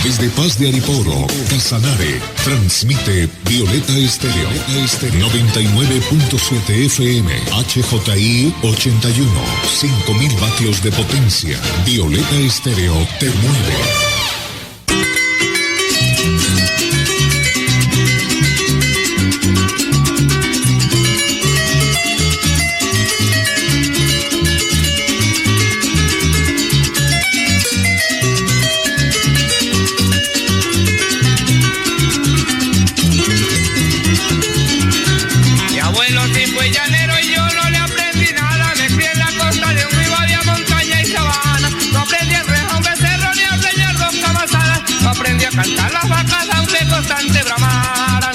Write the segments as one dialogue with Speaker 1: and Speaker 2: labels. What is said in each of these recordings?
Speaker 1: Desde Paz de Ariporo, Casanare, transmite Violeta Estéreo 99.7 FM, HJI 81, 5000 vatios de potencia. Violeta Estéreo te mueve.
Speaker 2: Cantar las vacas aunque constante bramaran,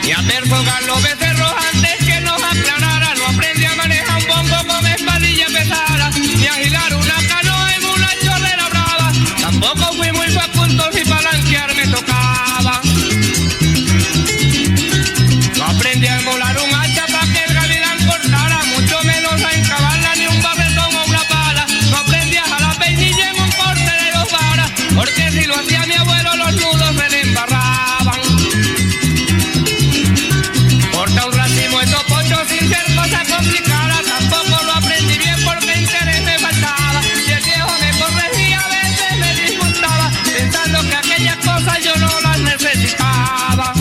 Speaker 2: y a perfogar los becerros antes que nos aclararan. No aprendí a manejar un bongo con espalilla pesada, ni a girar una canoa en una chorrera brava. Tampoco fui muy faculto si palanquear me tocaba. No aprendí a molar un hacha para que el gavilán cortara, mucho menos a encabarla ni un barretón o una pala. No aprendí a jalar peinilla en un corte de dos varas, porque si lo hacía mi abuelo los nudos se le embarraban. Corta un racimo de topocho sin ser cosa complicada, tampoco lo aprendí bien porque interés me faltaba. Y el viejo me corregía, a veces me disgustaba, pensando que aquellas cosas yo no las necesitaba.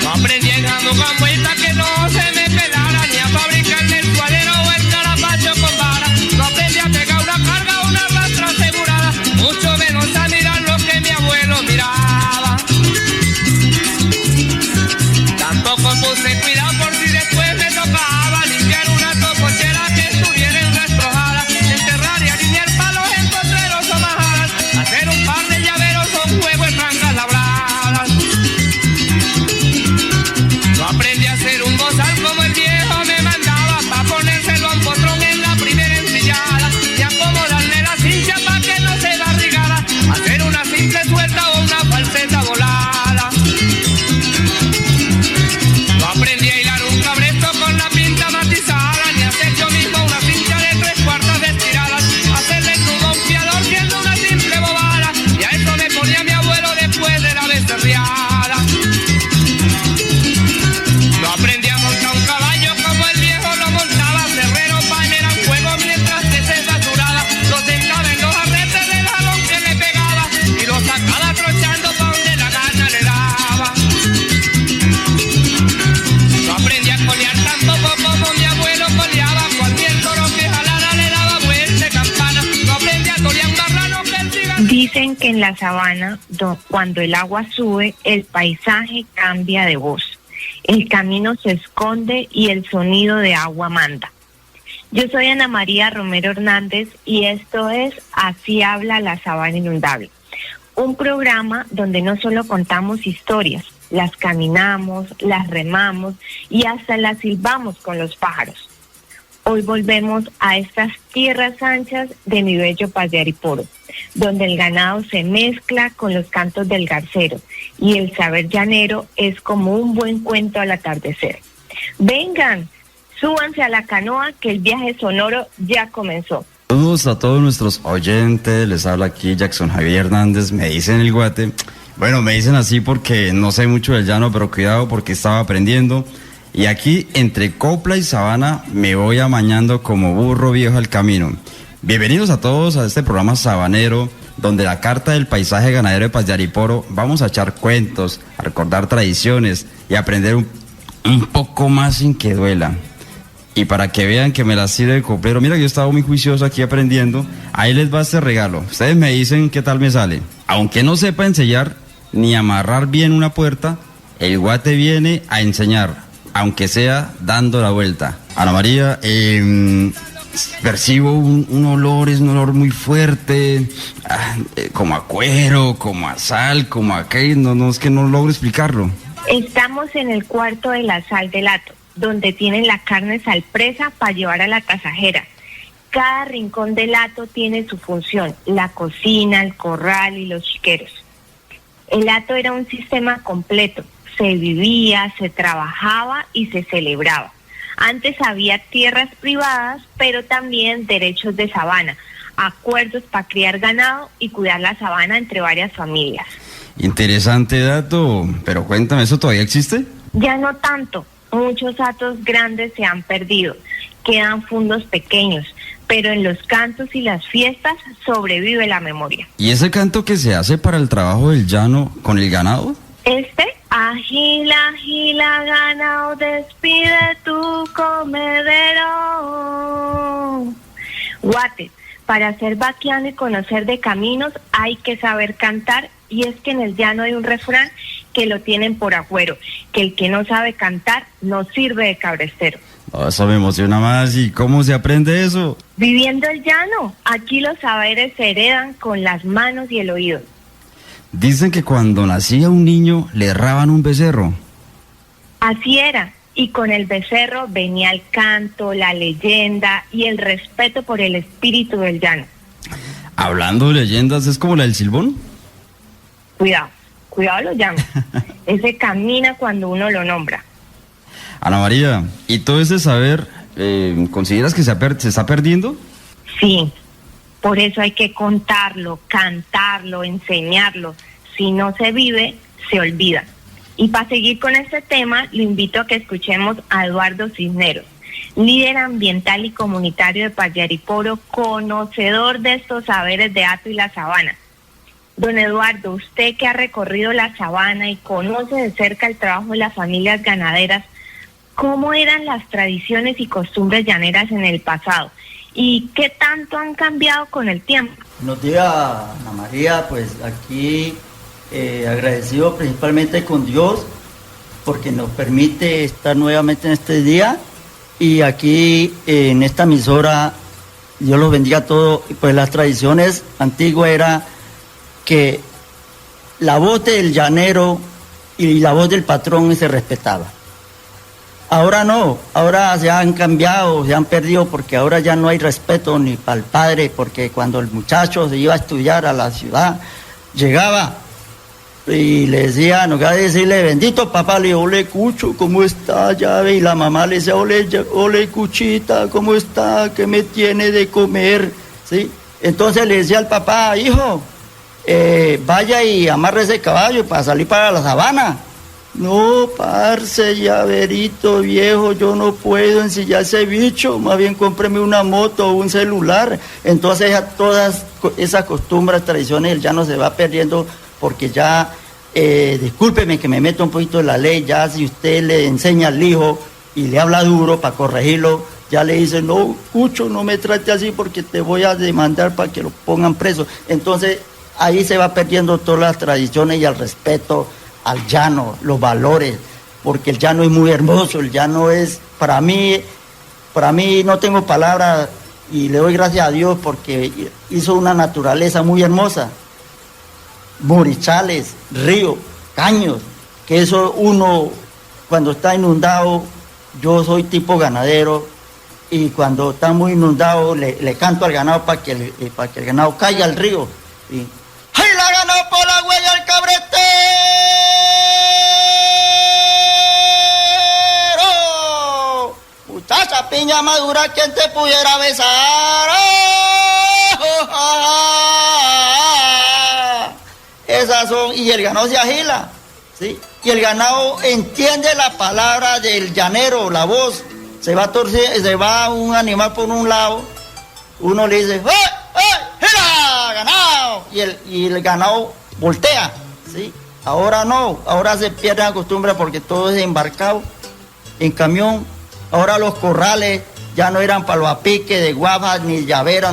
Speaker 2: No aprendí en jamón con vuelta que no se me pelara, ni a fabricarle el suadero o el carapacho con vara. No aprendí a pegar una carga o una rastra asegurada, mucho menos a mirar lo que mi abuelo miraba. Tampoco puse cuidado por si después me tocaba limpiar una topochera que estuviera enrastrojada, enterrar y alinear palos en potreros o majadas, hacer un par de llaveros o un juego en franjas labradas. No aprendí a hacer un bozal como el viejo me mandaba, pa' ponérselo a un potrón en la primera ensillada, y acomodarle la cincha pa' que no se barrigara, hacer una simple suelta o una falseta volada. No aprendí a hilar un cabresto con la pinta matizada, ni hacer yo mismo una cincha de 3/4 estiradas, hacerle el nudo a un fiador siendo una simple bobada, y a eso me ponía mi abuelo después de la becerriada. No aprendí a montar un caballo como el viejo lo montaba, cerrero pa' él era un juego mientras que se saturaba, lo sentaba en los arretes del jalón que le pegaba, y lo sacaba trochando pa' donde la gana le daba. No aprendí a colear tampoco como mi abuelo coleaba, cualquier toro que jalara le daba vuelta de campana. No aprendí a torear un marrano que el cigarro.
Speaker 3: Dicen que en la sabana, cuando el agua sube, el paisaje cambia de voz. El camino se esconde y el sonido de agua manda. Yo soy Ana María Romero Hernández y esto es Así habla la Sabana Inundable, un programa donde no solo contamos historias, las caminamos, las remamos y hasta las silbamos con los pájaros. Hoy volvemos a estas tierras anchas de mi bello Paz de Ariporo, donde el ganado se mezcla con los cantos del garcero y el saber llanero es como un buen cuento al atardecer. Vengan, súbanse a la canoa que el viaje sonoro ya comenzó.
Speaker 4: Saludos a todos nuestros oyentes, les habla aquí Jackson Javier Hernández, me dicen el guate. Bueno, me dicen así porque no sé mucho del llano, pero cuidado porque estaba aprendiendo. Y aquí, entre copla y sabana, me voy amañando como burro viejo al camino. Bienvenidos a todos a este programa sabanero, donde la carta del paisaje ganadero de Paz de Ariporo vamos a echar cuentos, a recordar tradiciones y aprender un poco más sin que duela. Y para que vean que me la sirve de coplero, mira que yo estaba muy juicioso aquí aprendiendo, ahí les va este regalo. Ustedes me dicen qué tal me sale. Aunque no sepa ensellar ni amarrar bien una puerta, el guate viene a enseñar, aunque sea dando la vuelta. Ana María, percibo un olor muy fuerte, como a cuero, como a sal, como a qué, no es que no logro explicarlo.
Speaker 3: Estamos en el cuarto de la sal del hato, donde tienen la carne salpresa para llevar a la tasajera. Cada rincón del hato tiene su función, la cocina, el corral y los chiqueros. El hato era un sistema completo, se vivía, se trabajaba y se celebraba. Antes había tierras privadas, pero también derechos de sabana. acuerdos para criar ganado y cuidar la sabana entre varias familias.
Speaker 4: Interesante dato, pero cuéntame, ¿eso todavía existe?
Speaker 3: Ya no tanto, muchos hatos grandes se han perdido, quedan fundos pequeños, pero en los cantos y las fiestas sobrevive la memoria.
Speaker 4: ¿Y ese canto que se hace para el trabajo del llano con el ganado?
Speaker 3: Agila, agila, ganado, despide tu comedero. Guate, para ser vaquiano y conocer de caminos hay que saber cantar, y es que en el llano hay un refrán que lo tienen por agüero, que el que no sabe cantar no sirve de cabrestero.
Speaker 4: Oh, eso me emociona más. ¿Y cómo se aprende eso?
Speaker 3: Viviendo el llano, aquí los saberes se heredan con las manos y el oído.
Speaker 4: Dicen que cuando nacía un niño le erraban un becerro.
Speaker 3: Así era, y con el becerro venía el canto, la leyenda y el respeto por el espíritu del llano.
Speaker 4: Hablando de leyendas, ¿es como la del Silbón?
Speaker 3: Cuidado lo llamo. Ese camina cuando uno lo nombra.
Speaker 4: Ana María, ¿y todo ese saber consideras que se está perdiendo?
Speaker 3: Sí, por eso hay que contarlo, cantarlo, enseñarlo. Si no se vive, se olvida. Y para seguir con este tema, lo invito a que escuchemos a Eduardo Cisneros, líder ambiental y comunitario de Payariporo, conocedor de estos saberes de hato y la sabana. Don Eduardo, usted que ha recorrido la sabana y conoce de cerca el trabajo de las familias ganaderas, ¿cómo eran las tradiciones y costumbres llaneras en el pasado? ¿Y qué tanto han cambiado con el tiempo?
Speaker 5: Buenos días, Ana María. Pues aquí agradecido principalmente con Dios porque nos permite estar nuevamente en este día, y aquí en esta emisora, Dios los bendiga a todos. Pues las tradiciones antiguas era que la voz del llanero y la voz del patrón se respetaba. Ahora no, ahora se han cambiado, se han perdido, porque ahora ya no hay respeto ni para el padre, porque cuando el muchacho se iba a estudiar a la ciudad, llegaba y le decía, no quería decirle, bendito papá, le dijo, ole Cucho, ¿cómo está? Llave, y la mamá le decía, ole Cuchita, ¿cómo está? ¿Qué me tiene de comer? ¿Sí? Entonces le decía al papá, hijo, vaya y amarre ese caballo para salir para la sabana. No, parce, llaverito viejo, yo no puedo ensillar ese bicho, más bien cómpreme una moto o un celular. Entonces ya todas esas costumbres, tradiciones, el llano se va perdiendo, porque ya, discúlpeme que me meto un poquito en la ley, ya si usted le enseña al hijo y le habla duro para corregirlo, ya le dice, no, Cucho, no me trate así porque te voy a demandar para que lo pongan preso. Entonces ahí se va perdiendo todas las tradiciones y el respeto al llano, los valores, porque el llano es muy hermoso, el llano es, para mí no tengo palabras, y le doy gracias a Dios porque hizo una naturaleza muy hermosa, morichales, ríos, caños, que eso uno, cuando está inundado, yo soy tipo ganadero, y cuando está muy inundado le canto al ganado para que el ganado caiga al río, y ¡ay, la ganó por la huella el cabretero! Muchacha piña madura, ¿quién te pudiera besar? Esas son, y el ganado se agila, ¿sí? Y el ganado entiende la palabra del llanero, la voz. Se va un animal por un lado, uno le dice, ¡ay, ay, gira, ganado! Y el ganado voltea, ¿sí? Ahora no, ahora se pierde la costumbre porque todo es embarcado en camión. Ahora los corrales ya no eran para los apiques de guavas, ni llaveras,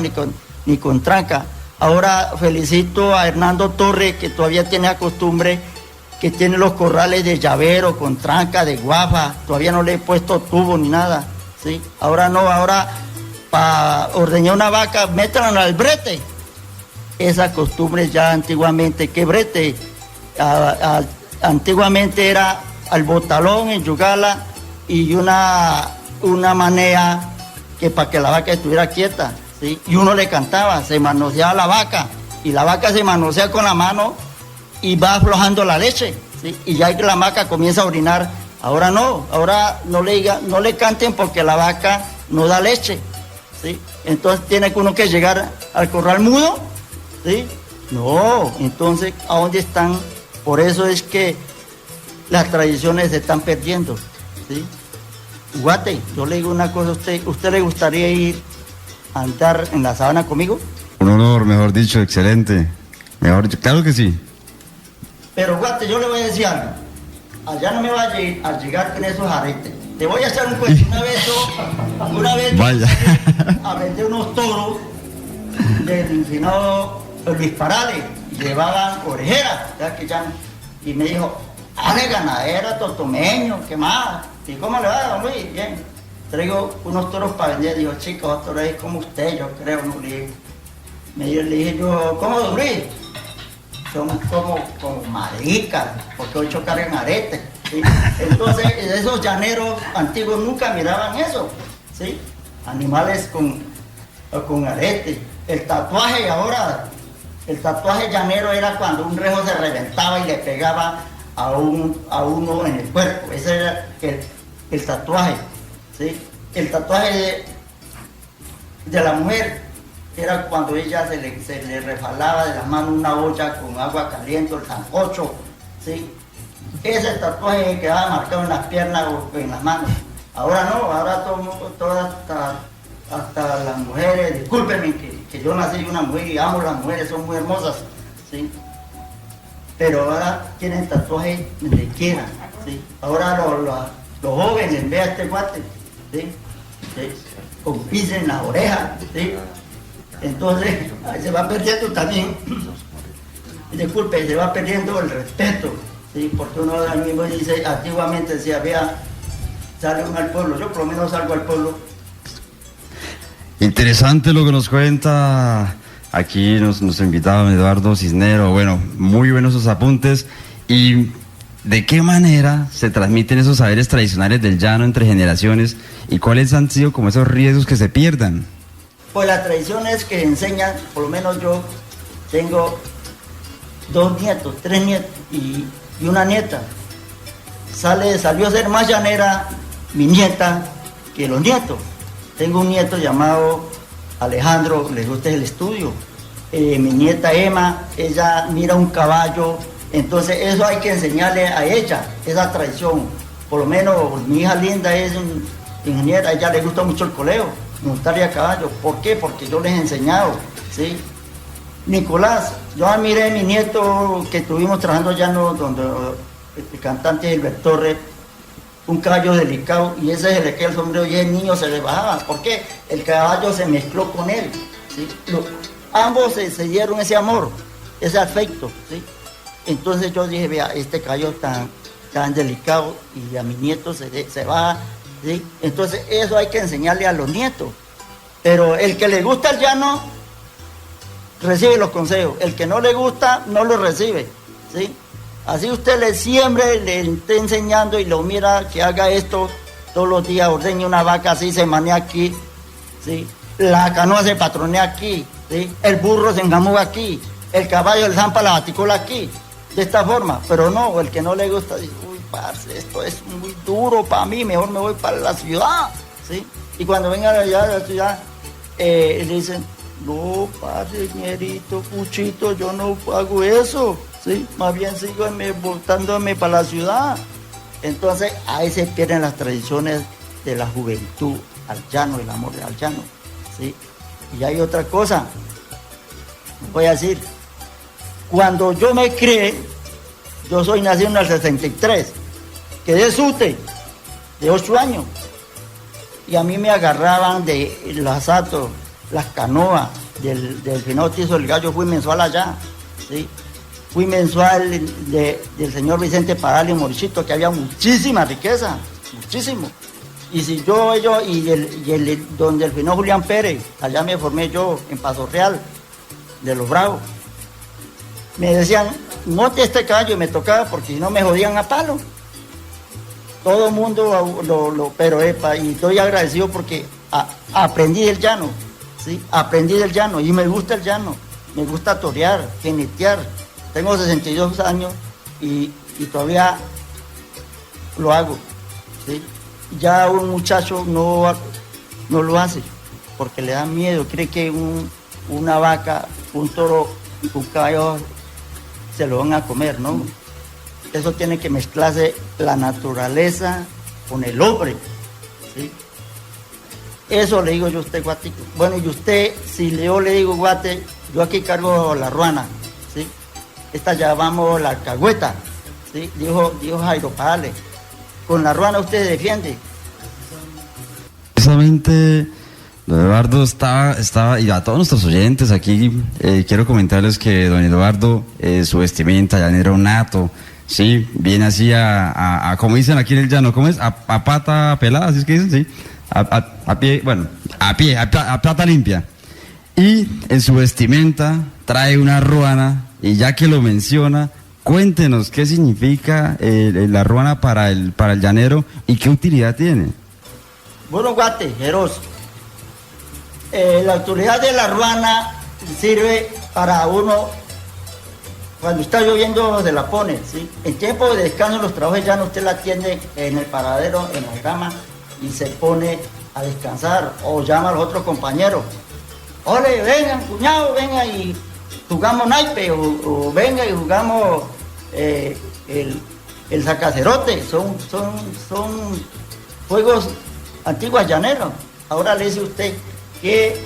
Speaker 5: ni con tranca. Ahora felicito a Hernando Torres, que todavía tiene la costumbre, que tiene los corrales de llavero, con tranca, de guava. Todavía no le he puesto tubo ni nada, ¿sí? Ahora no, ahora para ordeñar una vaca, métanla al brete. Esa costumbre ya antiguamente, ¿qué brete? Antiguamente era al botalón en Yugala y una manea que para que la vaca estuviera quieta, ¿sí? Y uno le cantaba, se manoseaba la vaca, y la vaca se manosea con la mano y va aflojando la leche, ¿sí? Y ya que la vaca comienza a orinar. Ahora no le canten porque la vaca no da leche, ¿sí? Entonces tiene uno que llegar al corral mudo, ¿sí? No, entonces, ¿a dónde están? Por eso es que las tradiciones se están perdiendo, ¿sí? Guate, yo le digo una cosa a ¿usted le gustaría ir a andar en la sabana conmigo?
Speaker 4: Un honor, mejor dicho, excelente. Mejor dicho, claro que sí.
Speaker 5: Pero Guate, yo le voy a decir algo. Allá no me va a llegar con esos aretes. Te voy a hacer un cuento. Una vez yo
Speaker 4: Vaya.
Speaker 5: a vender unos toros del infinado Luis Parales. Llevaban orejeras, ya que llaman. Y me dijo, ale ganadera, totomeño, ¿qué más? ¿Y cómo le va, don Luis? Bien. Traigo unos toros para vender. Dijo, chicos, los toros es como usted, yo creo, no le dije yo, ¿cómo, don Luis? Son como maricas, porque hoy cargan aretes, ¿sí? Entonces, esos llaneros antiguos nunca miraban eso, ¿sí? Animales con aretes. El tatuaje llanero era cuando un rejo se reventaba y le pegaba a uno en el cuerpo. Ese era el tatuaje, ¿sí? El tatuaje de la mujer era cuando ella se le resbalaba de las manos una olla con agua caliente, el sancocho, ¿sí? Ese tatuaje quedaba marcado en las piernas o en las manos. Ahora no, ahora todas hasta las mujeres, discúlpenme que yo nací una mujer y amo las mujeres, son muy hermosas, ¿sí? Pero ahora tienen tatuajes donde quieran, ¿sí? Ahora los jóvenes, vea este guate, ¿sí? ¿Sí? Con pis en las orejas, ¿sí? Entonces, ahí se va perdiendo también, disculpe, se va perdiendo el respeto, ¿sí? Porque uno ahora mismo dice, antiguamente decía, vea, sale uno al pueblo, yo por lo menos salgo al pueblo.
Speaker 4: Interesante lo que nos cuenta aquí nuestro invitado Eduardo Cisnero. Bueno, muy buenos esos apuntes. ¿Y de qué manera se transmiten esos saberes tradicionales del llano entre generaciones y cuáles han sido como esos riesgos que se pierdan?
Speaker 5: Pues las tradiciones que enseñan, por lo menos yo tengo 2 nietos, 3 nietos y una nieta. Salió a ser más llanera mi nieta que los nietos. Tengo un nieto llamado Alejandro, le gusta el estudio. Mi nieta Emma, ella mira un caballo, entonces eso hay que enseñarle a ella, esa tradición. Por lo menos mi hija Linda es ingeniera, a ella le gusta mucho el coleo, montarle a caballo. ¿Por qué? Porque yo les he enseñado, ¿sí? Nicolás, yo admiré a mi nieto que estuvimos trabajando allá donde el cantante Gilberto Torres, un caballo delicado, y ese se le queda el sombrero y el niño se le bajaba. ¿Por qué? El caballo se mezcló con él, ¿sí? Ambos se dieron ese amor, ese afecto, ¿sí? Entonces yo dije, vea, este caballo tan delicado y a mi nieto se baja, ¿sí? Entonces eso hay que enseñarle a los nietos. Pero el que le gusta el llano, recibe los consejos. El que no le gusta, no lo recibe, ¿sí? Así usted le siempre le esté enseñando y lo mira que haga esto todos los días, ordeñe una vaca así, se manea aquí, ¿sí? La canoa se patronea aquí, ¿sí? El burro se engamuga aquí, el caballo le zampa la baticola aquí, de esta forma. Pero no, el que no le gusta dice, uy, parce, esto es muy duro para mí, mejor me voy para la ciudad, ¿sí? Y cuando vengan allá de la ciudad, le dicen, no, parce, ñerito, puchito, yo no hago eso, ¿sí? Más bien sigo botándome para la ciudad. Entonces ahí se pierden las tradiciones de la juventud al llano, el amor al llano, ¿sí? Y hay otra cosa, voy a decir, cuando yo me crié, yo soy nacido en el 63, quedé sute de 8 años, y a mí me agarraban de los asatos, las canoas del Finotizo del Gallo, fui mensual allá, ¿sí? Fui mensual del señor Vicente Parales y Morichito, que había muchísima riqueza, muchísimo. Y si donde el finó Julián Pérez, allá me formé yo, en Paso Real, de los Bravos. Me decían, monte este caballo, y me tocaba porque si no me jodían a palo. Todo el mundo pero y estoy agradecido porque aprendí del llano, ¿sí? Aprendí del llano y me gusta el llano, me gusta torear, jinetear. Tengo 62 años y todavía lo hago, ¿sí? Ya un muchacho no lo hace, porque le da miedo, cree que una vaca, un toro, un caballo se lo van a comer, ¿no? Eso tiene que mezclarse la naturaleza con el hombre, ¿sí? Eso le digo yo a usted, Guatico. Bueno, y usted, si yo le digo, Guate, yo aquí cargo la ruana, ¿sí? Esta llamamos la alcahueta, ¿sí? Dijo Jairo Pajales. Con la ruana usted se defiende.
Speaker 4: Precisamente, don Eduardo estaba, y a todos nuestros oyentes aquí, quiero comentarles que don Eduardo, su vestimenta llanero nato, sí, viene así a como dicen aquí en el llano, ¿cómo es? A pata pelada, ¿así es que dicen? Sí, a pie, bueno, a plata limpia. Y en su vestimenta trae una ruana, y ya que lo menciona, cuéntenos qué significa la ruana para el llanero y qué utilidad tiene.
Speaker 5: Bueno, Guate, Jeroz, la utilidad de la ruana sirve para uno, cuando está lloviendo se la pone, ¿sí? En tiempo de descanso los trabajos ya no usted la tiende en el paradero, en la grama, y se pone a descansar, o llama a los otros compañeros. Ole, vengan, cuñado, venga y jugamos naipe, o venga y jugamos el sacacerote. Son juegos antiguos llaneros. Ahora le dice usted, ¿qué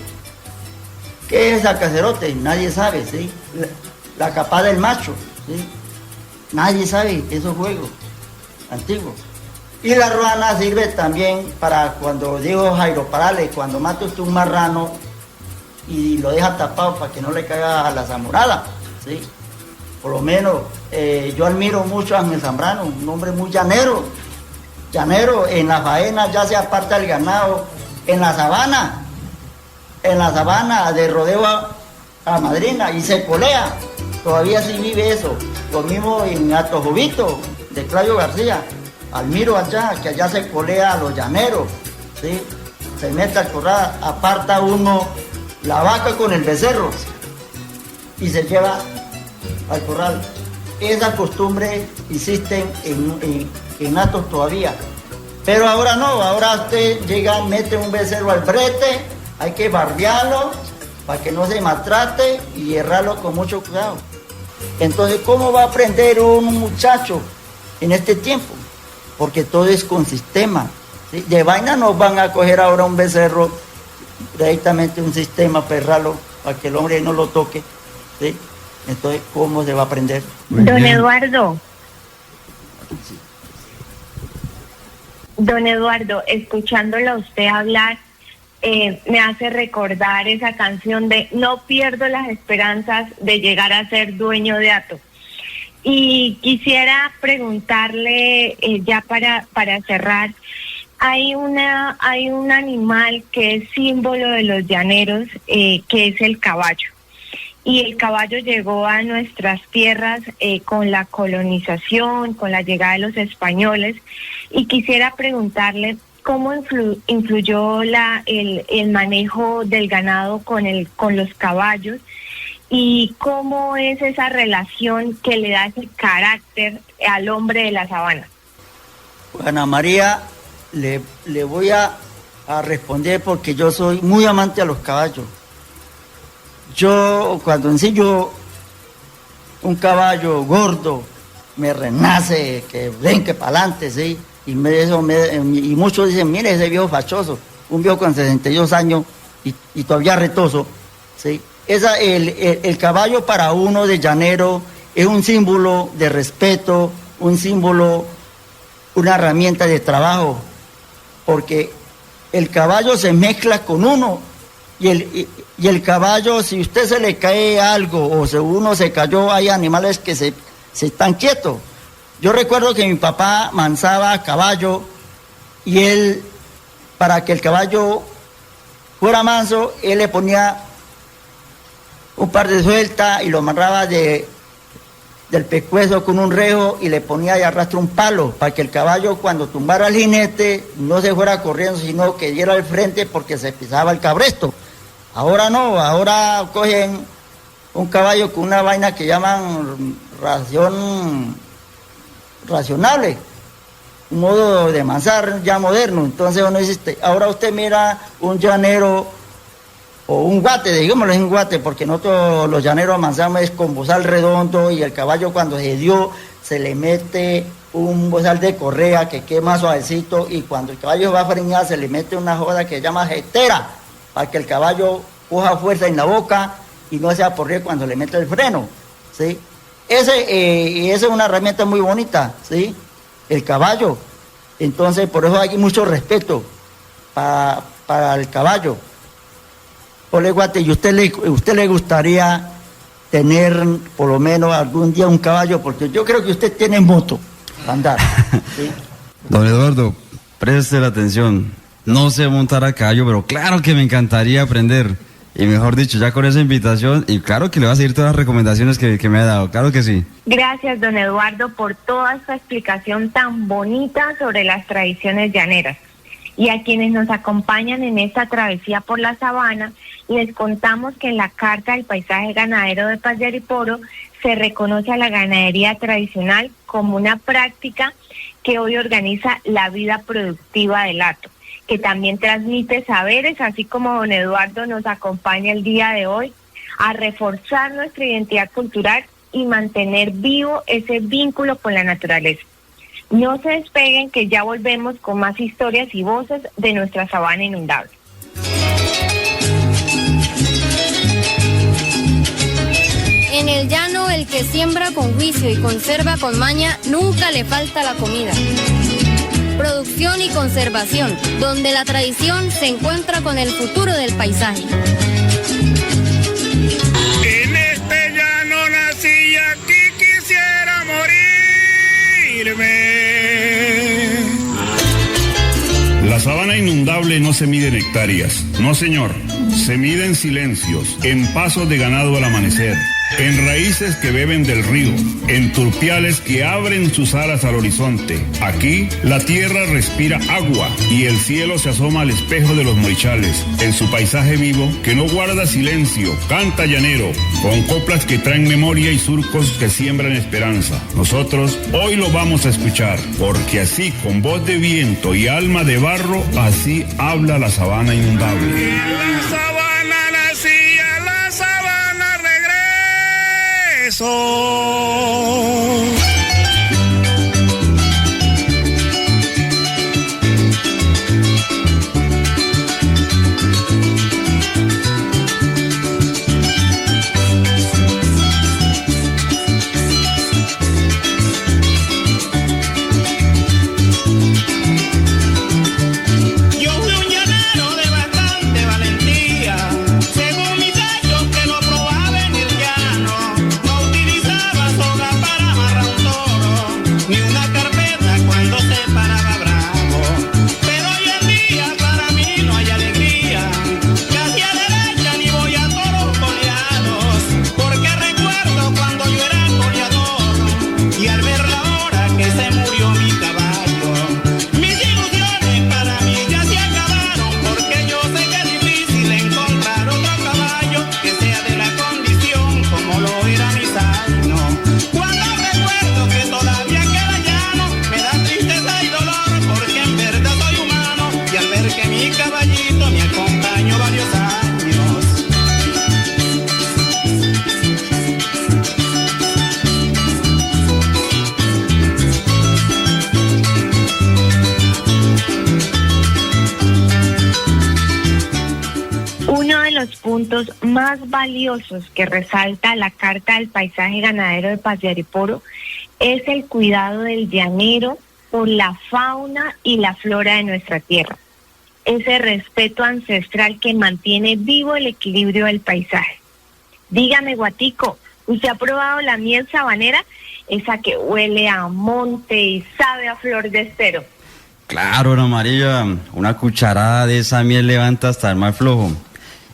Speaker 5: es sacacerote? Nadie sabe, ¿sí? La capa del macho, ¿sí? Nadie sabe esos juegos antiguos. Y la ruana sirve también para cuando dijo Jairo Parales, cuando mata usted un marrano y lo deja tapado para que no le caiga a la zamorada, ¿sí? Por lo menos yo admiro mucho a Ángel Zambrano, un hombre muy llanero en la faena, ya se aparta el ganado, en la sabana de rodeo a madrina y se colea, todavía sí vive eso. Lo mismo en Atojubito de Claudio García, admiro allá, que allá se colea a los llaneros, ¿sí? Se mete al corral, aparta uno la vaca con el becerro y se lleva al corral. Esas costumbres existen en Atos todavía, pero ahora no, ahora usted llega, mete un becerro al brete, hay que bardearlo para que no se maltrate y herrarlo con mucho cuidado. Entonces, ¿cómo va a aprender un muchacho en este tiempo? Porque todo es con sistema, ¿sí? De vaina nos van a coger ahora un becerro, directamente un sistema para herrarlo, para que el hombre no lo toque, ¿sí? Entonces, ¿cómo se va a aprender?
Speaker 3: Don Eduardo, escuchándolo a usted hablar, me hace recordar esa canción de No pierdo las esperanzas de llegar a ser dueño de Ato. Y quisiera preguntarle, ya para cerrar, hay un animal que es símbolo de los llaneros, que es el caballo. Y el caballo llegó a nuestras tierras con la colonización, con la llegada de los españoles. Y quisiera preguntarle cómo influyó el manejo del ganado con los caballos y cómo es esa relación que le da ese carácter al hombre de la sabana.
Speaker 5: Ana María, le voy a responder porque yo soy muy amante a los caballos. Yo cuando ensillo un caballo gordo, me renace, que ven que para adelante, ¿sí? Y muchos dicen, mire ese viejo fachoso, un viejo con 62 años y todavía retoso, ¿sí? El caballo para uno de llanero es un símbolo de respeto, un símbolo, una herramienta de trabajo, porque el caballo se mezcla con uno y el caballo, si usted se le cae algo o si uno se cayó, hay animales que se están quietos. Yo recuerdo que mi papá mansaba a caballo y él, para que el caballo fuera manso, él le ponía un par de sueltas y lo amarraba del pescuezo con un rejo y le ponía y arrastra un palo para que el caballo cuando tumbara el jinete no se fuera corriendo, sino que diera al frente porque se pisaba el cabresto. Ahora no, ahora cogen un caballo con una vaina que llaman racionable, un modo de mansar ya moderno. Entonces uno dice, ahora usted mira un llanero o un guate, digámoslo, es un guate, porque nosotros los llaneros avanzamos es con bozal redondo y el caballo cuando se dio se le mete un bozal de correa que quema suavecito y cuando el caballo va a frenar se le mete una joda que se llama jetera para que el caballo coja fuerza en la boca y no se aporree cuando le mete el freno, ¿sí? Esa es una herramienta muy bonita, ¿sí? El caballo. Entonces, por eso hay mucho respeto para el caballo. Ole Guate, ¿y usted le gustaría tener por lo menos algún día un caballo? Porque yo creo que usted tiene moto para andar, ¿sí?
Speaker 4: Don Eduardo, preste la atención. No sé montar a caballo, pero claro que me encantaría aprender. Y mejor dicho, ya con esa invitación, y claro que le voy a seguir todas las recomendaciones que me ha dado, claro que sí.
Speaker 3: Gracias, don Eduardo, por toda esta explicación tan bonita sobre las tradiciones llaneras. Y a quienes nos acompañan en esta travesía por la sabana, les contamos que en la Carta del Paisaje Ganadero de Paz-de-Ariporo se reconoce a la ganadería tradicional como una práctica que hoy organiza la vida productiva del hato, que también transmite saberes, así como don Eduardo nos acompaña el día de hoy, a reforzar nuestra identidad cultural y mantener vivo ese vínculo con la naturaleza. No se despeguen, que ya volvemos con más historias y voces de nuestra sabana inundable.
Speaker 6: En el llano, el que siembra con juicio y conserva con maña, nunca le falta la comida. Producción y conservación, donde la tradición se encuentra con el futuro del paisaje.
Speaker 7: En este llano nací y aquí quisiera morirme. La sabana inundable no se mide en hectáreas, no señor, se mide en silencios, en pasos de ganado al amanecer, en raíces que beben del río, en turpiales que abren sus alas al horizonte. Aquí la tierra respira agua y el cielo se asoma al espejo de los morichales. En su paisaje vivo que no guarda silencio, canta llanero, con coplas que traen memoria y surcos que siembran esperanza. Nosotros hoy lo vamos a escuchar, porque así con voz de viento y alma de barro, así habla la sabana inundable. La sabana nacía, la sabana regresó.
Speaker 3: Puntos más valiosos que resalta la Carta del Paisaje Ganadero de Paz-de-Ariporo es el cuidado del llanero por la fauna y la flora de nuestra tierra. Ese respeto ancestral que mantiene vivo el equilibrio del paisaje. Dígame, Guatico, ¿usted ha probado la miel sabanera? Esa que huele a monte y sabe a flor de estero.
Speaker 4: Claro, Ana María, una cucharada de esa miel levanta hasta el más flojo.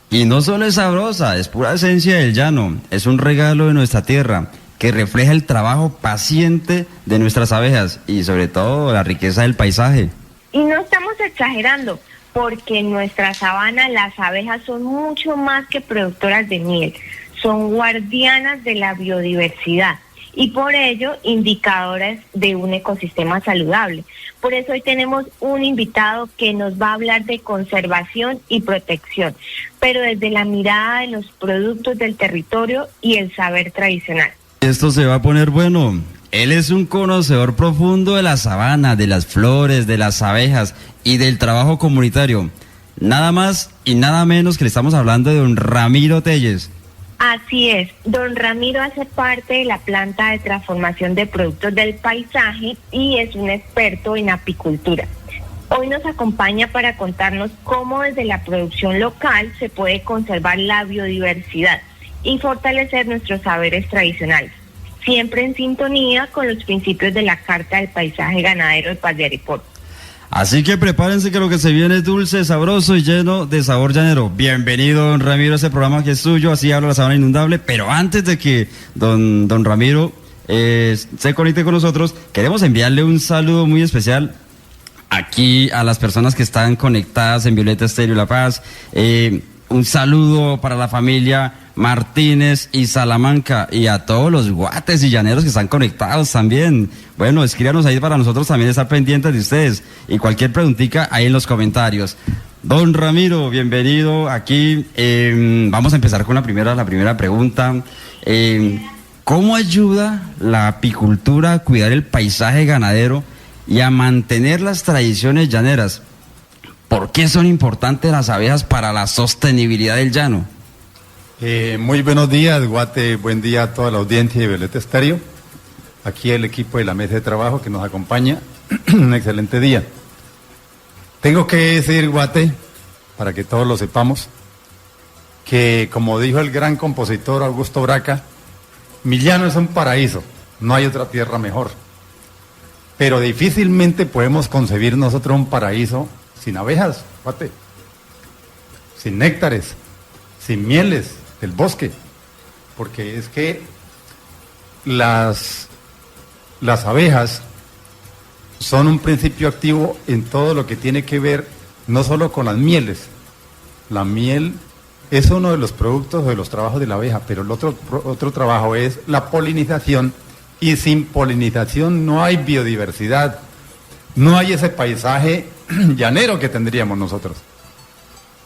Speaker 4: Y no solo es sabrosa, es pura esencia del llano, es un regalo de nuestra tierra que refleja el trabajo paciente de nuestras abejas y sobre todo la riqueza del paisaje.
Speaker 3: Y no estamos exagerando, porque en nuestra sabana las abejas son mucho más que productoras de miel, son guardianas de la biodiversidad y por ello indicadores de un ecosistema saludable. Por eso hoy tenemos un invitado que nos va a hablar de conservación y protección, pero desde la mirada de los productos del territorio y el saber tradicional.
Speaker 4: Esto se va a poner bueno. Él es un conocedor profundo de la sabana, de las flores, de las abejas y del trabajo comunitario. Nada más y nada menos que le estamos hablando de don Ramiro Telles.
Speaker 3: Así es, don Ramiro hace parte de la planta de transformación de productos del paisaje y es un experto en apicultura. Hoy nos acompaña para contarnos cómo desde la producción local se puede conservar la biodiversidad y fortalecer nuestros saberes tradicionales, siempre en sintonía con los principios de la Carta del Paisaje Ganadero de Paz de Ariporo.
Speaker 4: Así que prepárense que lo que se viene es dulce, sabroso y lleno de sabor llanero. Bienvenido, don Ramiro, a este programa que es suyo, así habla la Sabana Inundable. Pero antes de que don Ramiro se conecte con nosotros, queremos enviarle un saludo muy especial aquí a las personas que están conectadas en Violeta Estéreo La Paz. Un saludo para la familia Martínez y Salamanca y a todos los guates y llaneros que están conectados también. Bueno, escríbanos ahí para nosotros también estar pendientes de ustedes y cualquier preguntita ahí en los comentarios. Don Ramiro, bienvenido aquí. Vamos a empezar con la primera pregunta. ¿Cómo ayuda la apicultura a cuidar el paisaje ganadero y a mantener las tradiciones llaneras? ¿Por qué son importantes las abejas para la sostenibilidad del llano?
Speaker 8: Muy buenos días, Guate, buen día a toda la audiencia de Violeta Estéreo. Aquí el equipo de la mesa de trabajo que nos acompaña. Un excelente día. Tengo que decir, Guate, para que todos lo sepamos, que como dijo el gran compositor Augusto Braca, mi llano es un paraíso, no hay otra tierra mejor. Pero difícilmente podemos concebir nosotros un paraíso sin abejas, Guate, sin néctares, sin mieles del bosque, porque es que las abejas son un principio activo en todo lo que tiene que ver no solo con las mieles. La miel es uno de los productos de los trabajos de la abeja, pero el otro trabajo es la polinización, y sin polinización no hay biodiversidad, no hay ese paisaje llanero que tendríamos nosotros.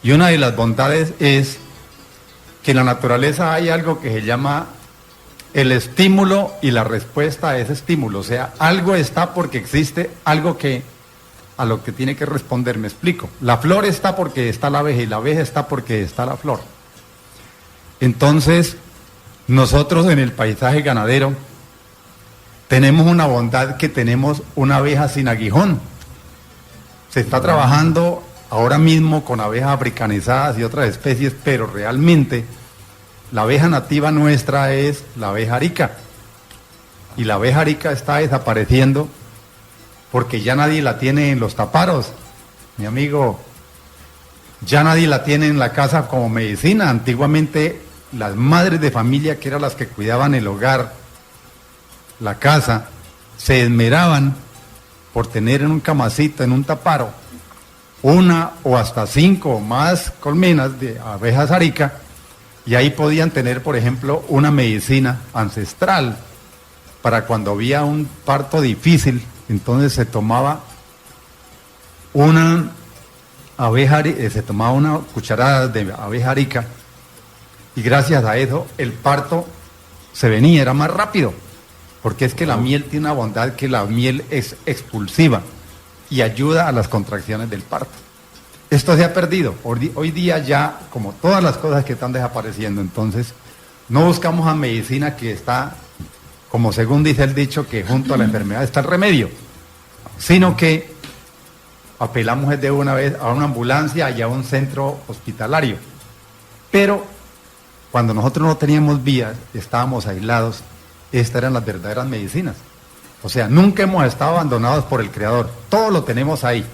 Speaker 8: Y una de las bondades es que en la naturaleza hay algo que se llama el estímulo y la respuesta a ese estímulo. O sea, algo está porque existe algo que a lo que tiene que responder. Me explico. La flor está porque está la abeja y la abeja está porque está la flor. Entonces, nosotros en el paisaje ganadero tenemos una bondad que tenemos una abeja sin aguijón. Se está trabajando ahora mismo con abejas africanizadas y otras especies, pero realmente la abeja nativa nuestra es la abeja arica. Y la abeja arica está desapareciendo porque ya nadie la tiene en los taparos, mi amigo. Ya nadie la tiene en la casa como medicina. Antiguamente las madres de familia, que eran las que cuidaban el hogar, la casa, se esmeraban por tener en un camacito, en un taparo, una o hasta 5 o más colmenas de abejas arica, y ahí podían tener, por ejemplo, una medicina ancestral para cuando había un parto difícil. Entonces se tomaba una cucharada de abeja arica, y gracias a eso el parto se venía, era más rápido, porque es que la miel tiene una bondad, que la miel es expulsiva y ayuda a las contracciones del parto. Esto se ha perdido. Hoy día ya, como todas las cosas que están desapareciendo, entonces no buscamos a medicina que está, como según dice el dicho, que junto a la enfermedad está el remedio, sino que apelamos de una vez a una ambulancia y a un centro hospitalario. Pero cuando nosotros no teníamos vías, estábamos aislados, estas eran las verdaderas medicinas. O sea, nunca hemos estado abandonados por el Creador, todo lo tenemos ahí.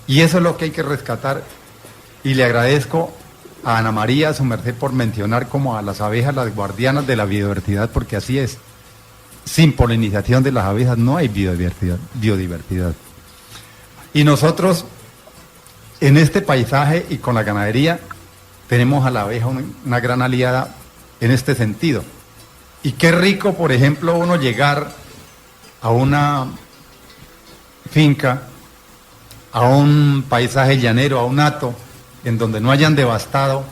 Speaker 8: Y eso es lo que hay que rescatar, y le agradezco a Ana María, a su merced, por mencionar como a las abejas las guardianas de la biodiversidad, porque así es. Sin polinización de las abejas no hay biodiversidad. Y nosotros, en este paisaje y con la ganadería, tenemos a la abeja una gran aliada en este sentido. Y qué rico, por ejemplo, uno llegar a una finca, a un paisaje llanero, a un hato, en donde no hayan devastado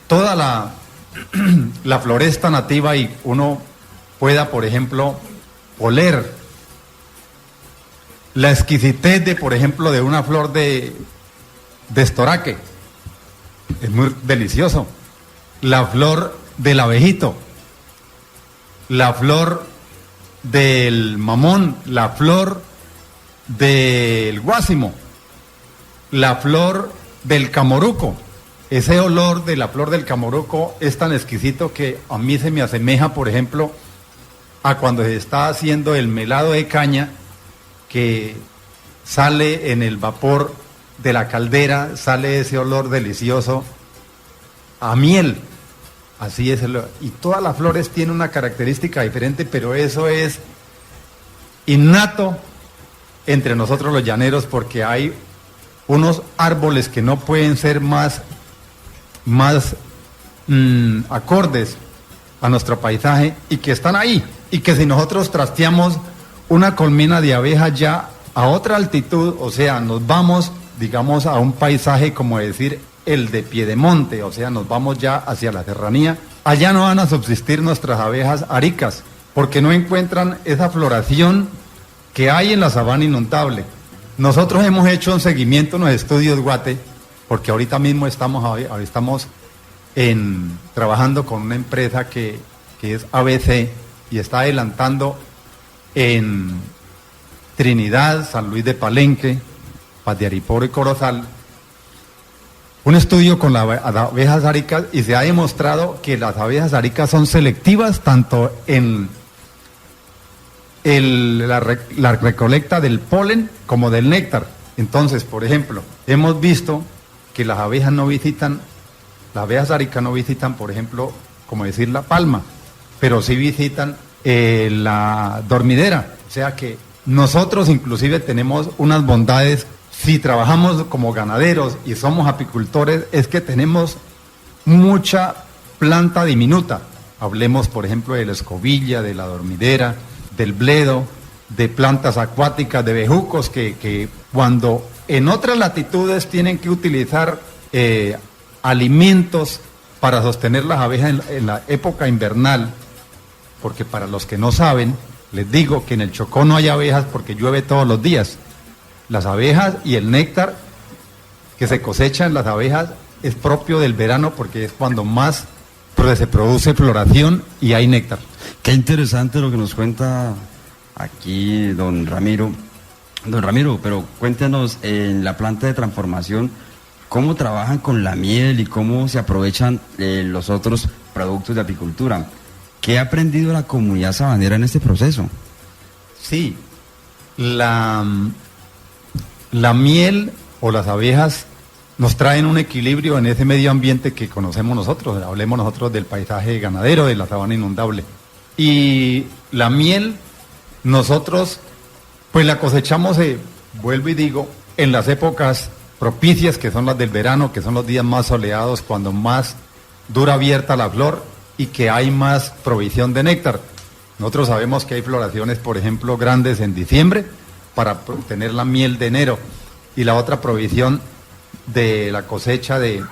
Speaker 8: toda la floresta nativa y uno pueda, por ejemplo, oler la exquisitez de, por ejemplo, de una flor de estoraque. Es muy delicioso. La flor del abejito, la flor del mamón, la flor del guásimo, la flor del camoruco. Ese olor de la flor del camoruco es tan exquisito que a mí se me asemeja, por ejemplo, a cuando se está haciendo el melado de caña, que sale en el vapor de la caldera, sale ese olor delicioso a miel. Así es, y todas las flores tienen una característica diferente, pero eso es innato entre nosotros los llaneros, porque hay unos árboles que no pueden ser más acordes a nuestro paisaje y que están ahí, y que si nosotros trasteamos una colmena de abejas ya a otra altitud, o sea, nos vamos, digamos, a un paisaje como decir el de Piedemonte, o sea, nos vamos ya hacia la serranía, allá no van a subsistir nuestras abejas aricas, porque no encuentran esa floración que hay en la sabana inundable. Nosotros hemos hecho un seguimiento en los estudios Guate, porque ahorita mismo estamos trabajando con una empresa que es ABC y está adelantando en Trinidad, San Luis de Palenque, Paz de Ariporo y Corozal, un estudio con las abejas aricas, y se ha demostrado que las abejas aricas son selectivas tanto en la recolecta del polen como del néctar. Entonces, por ejemplo, hemos visto que las abejas aricas no visitan, por ejemplo, como decir la palma, pero sí visitan la dormidera. O sea que nosotros inclusive tenemos unas bondades, si trabajamos como ganaderos y somos apicultores, es que tenemos mucha planta diminuta. Hablemos, por ejemplo, de la escobilla, de la dormidera, del bledo, de plantas acuáticas, de bejucos, que cuando en otras latitudes tienen que utilizar alimentos para sostener las abejas en la época invernal, porque para los que no saben, les digo que en el Chocó no hay abejas porque llueve todos los días. Las abejas y el néctar que se cosecha en las abejas es propio del verano, porque es cuando más se produce floración y hay néctar.
Speaker 4: Qué interesante lo que nos cuenta aquí don Ramiro. Don Ramiro, pero cuéntenos, en la planta de transformación, ¿cómo trabajan con la miel y cómo se aprovechan los otros productos de apicultura? ¿Qué ha aprendido la comunidad sabanera en este proceso?
Speaker 8: Sí, la miel o las abejas nos traen un equilibrio en ese medio ambiente que conocemos nosotros. Hablemos nosotros del paisaje ganadero, de la sabana inundable. Y la miel, nosotros pues la cosechamos, vuelvo y digo, en las épocas propicias, que son las del verano, que son los días más soleados, cuando más dura abierta la flor y que hay más provisión de néctar. Nosotros sabemos que hay floraciones, por ejemplo, grandes en diciembre para tener la miel de enero, y la otra provisión de la cosecha de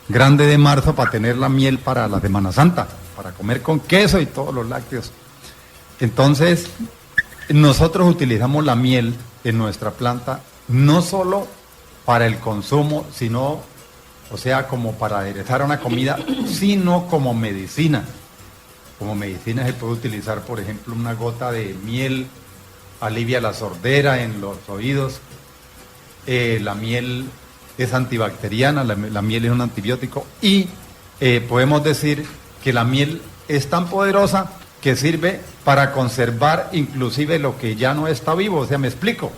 Speaker 8: grande de marzo para tener la miel para la Semana Santa, para comer con queso y todos los lácteos. Entonces, nosotros utilizamos la miel en nuestra planta no solo para el consumo, sino, o sea, como para aderezar una comida, sino como medicina. Como medicina se puede utilizar, por ejemplo, una gota de miel alivia la sordera en los oídos. La miel es antibacteriana, la miel es un antibiótico, y podemos decir que la miel es tan poderosa que sirve para conservar inclusive lo que ya no está vivo. O sea, me explico.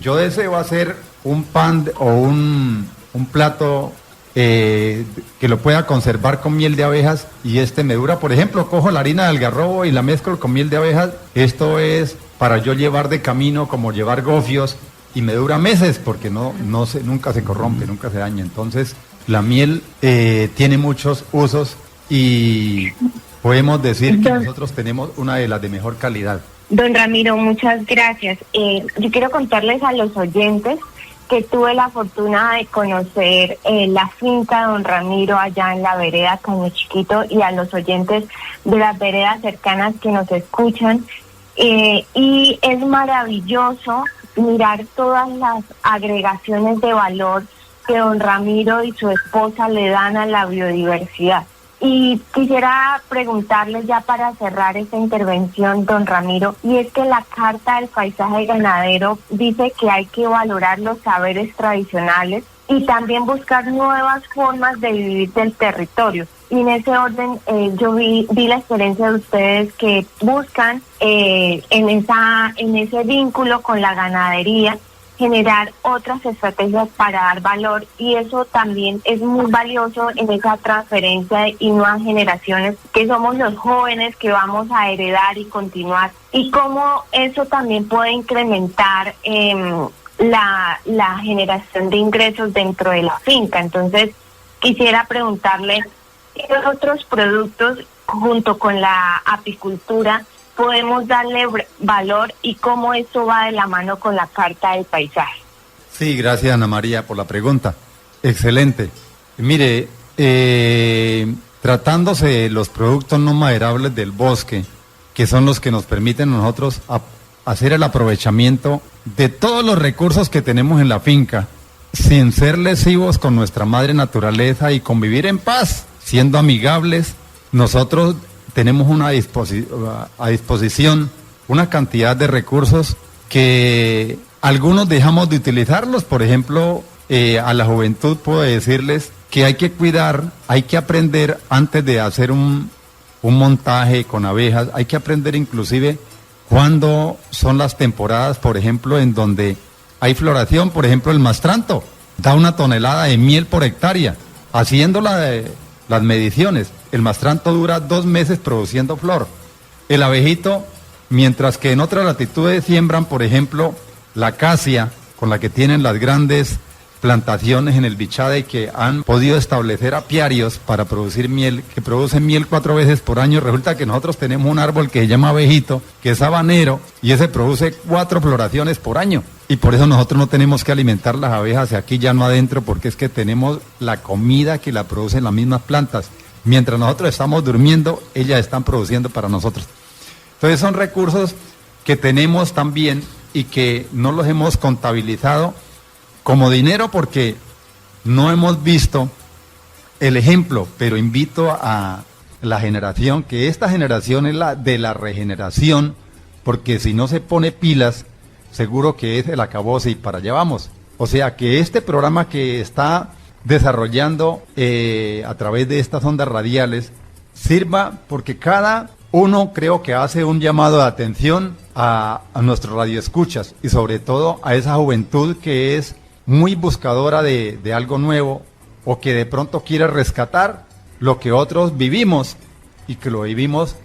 Speaker 8: Yo deseo hacer un pan o un plato que lo pueda conservar con miel de abejas, y me dura, por ejemplo, cojo la harina de algarrobo y la mezclo con miel de abejas. Esto es para yo llevar de camino, como llevar gofios, y me dura meses porque nunca se corrompe, nunca se daña. Entonces, la miel tiene muchos usos, y podemos decir que
Speaker 3: Don-
Speaker 8: nosotros tenemos una de las de mejor calidad.
Speaker 3: Don Ramiro, muchas gracias. Yo quiero contarles a los oyentes que tuve la fortuna de conocer la finca Don Ramiro allá en la vereda Caño Chiquito, y a los oyentes de las veredas cercanas que nos escuchan. Y es maravilloso mirar todas las agregaciones de valor que Don Ramiro y su esposa le dan a la biodiversidad. Y quisiera preguntarles ya para cerrar esta intervención, don Ramiro, y es que la Carta del Paisaje Ganadero dice que hay que valorar los saberes tradicionales y también buscar nuevas formas de vivir del territorio. Y en ese orden yo vi la experiencia de ustedes que buscan en ese vínculo con la ganadería generar otras estrategias para dar valor, y eso también es muy valioso en esa transferencia y nuevas generaciones que somos los jóvenes que vamos a heredar y continuar, y cómo eso también puede incrementar la generación de ingresos dentro de la finca. Entonces quisiera preguntarle qué otros productos junto con la apicultura podemos darle valor y cómo esto va de la mano con la Carta del Paisaje.
Speaker 8: Sí, gracias Ana María por la pregunta. Excelente. Mire, tratándose de los productos no maderables del bosque, que son los que nos permiten a nosotros hacer el aprovechamiento de todos los recursos que tenemos en la finca, sin ser lesivos con nuestra madre naturaleza y convivir en paz, siendo amigables, nosotros tenemos a disposición una cantidad de recursos que algunos dejamos de utilizarlos. Por ejemplo, a la juventud puedo decirles que hay que cuidar, hay que aprender antes de hacer un montaje con abejas, hay que aprender inclusive cuándo son las temporadas, por ejemplo, en donde hay floración. Por ejemplo, el mastranto da 1 tonelada de miel por hectárea, haciendo las mediciones. El mastranto dura 2 meses produciendo flor. El abejito, mientras que en otras latitudes siembran, por ejemplo, la acacia, con la que tienen las grandes plantaciones en el Bichada y que han podido establecer apiarios para producir miel, que producen miel 4 veces por año. Resulta que nosotros tenemos un árbol que se llama abejito, que es habanero, y ese produce 4 floraciones por año. Y por eso nosotros no tenemos que alimentar las abejas aquí ya no adentro, porque es que tenemos la comida que la producen las mismas plantas. Mientras nosotros estamos durmiendo, ellas están produciendo para nosotros. Entonces son recursos que tenemos también y que no los hemos contabilizado como dinero porque no hemos visto el ejemplo, pero invito a la generación, que esta generación es la de la regeneración, porque si no se pone pilas, seguro que es el acabose y para allá vamos. O sea que este programa que está desarrollando a través de estas ondas radiales sirva porque cada uno creo que hace un llamado de atención a nuestros radioescuchas y sobre todo a esa juventud que es muy buscadora de algo nuevo o que de pronto quiere rescatar lo que otros vivimos y que lo vivimos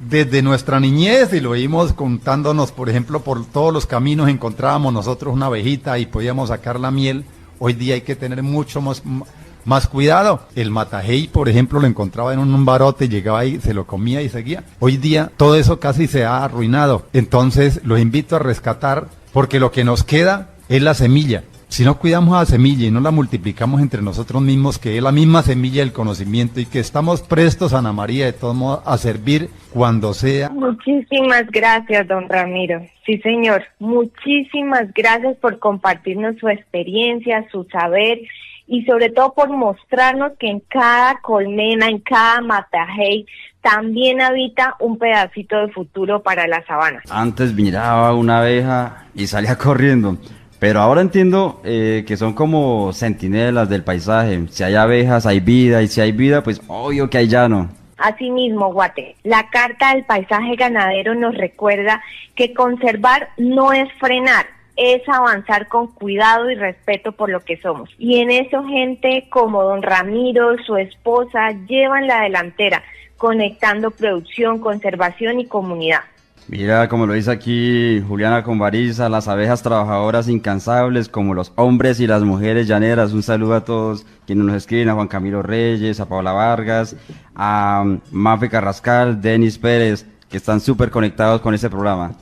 Speaker 8: desde nuestra niñez y lo vimos contándonos, por ejemplo, por todos los caminos encontrábamos nosotros una abejita y podíamos sacar la miel. Hoy día hay que tener mucho más cuidado. El matajey, por ejemplo, lo encontraba en un barote, llegaba ahí, se lo comía y seguía. Hoy día todo eso casi se ha arruinado. Entonces los invito a rescatar porque lo que nos queda es la semilla. Si no cuidamos a la semilla y no la multiplicamos entre nosotros mismos, que es la misma semilla del conocimiento y que estamos prestos, Ana María, de todos modos, a servir cuando sea.
Speaker 3: Muchísimas gracias, don Ramiro. Sí, señor. Muchísimas gracias por compartirnos su experiencia, su saber y sobre todo por mostrarnos que en cada colmena, en cada matajey, también habita un pedacito de futuro para la sabana.
Speaker 4: Antes miraba una abeja y salía corriendo. Pero ahora entiendo que son como centinelas del paisaje. Si hay abejas, hay vida, y si hay vida, pues obvio que hay llano.
Speaker 3: Asimismo, Guate, la Carta del Paisaje Ganadero nos recuerda que conservar no es frenar, es avanzar con cuidado y respeto por lo que somos. Y en eso gente como don Ramiro, su esposa, llevan la delantera, conectando producción, conservación y comunidad.
Speaker 4: Mira, como lo dice aquí Juliana Convariza, las abejas trabajadoras incansables, como los hombres y las mujeres llaneras. Un saludo a todos quienes nos escriben, a Juan Camilo Reyes, a Paola Vargas, a Mafe Carrascal, Denis Pérez, que están súper conectados con este programa.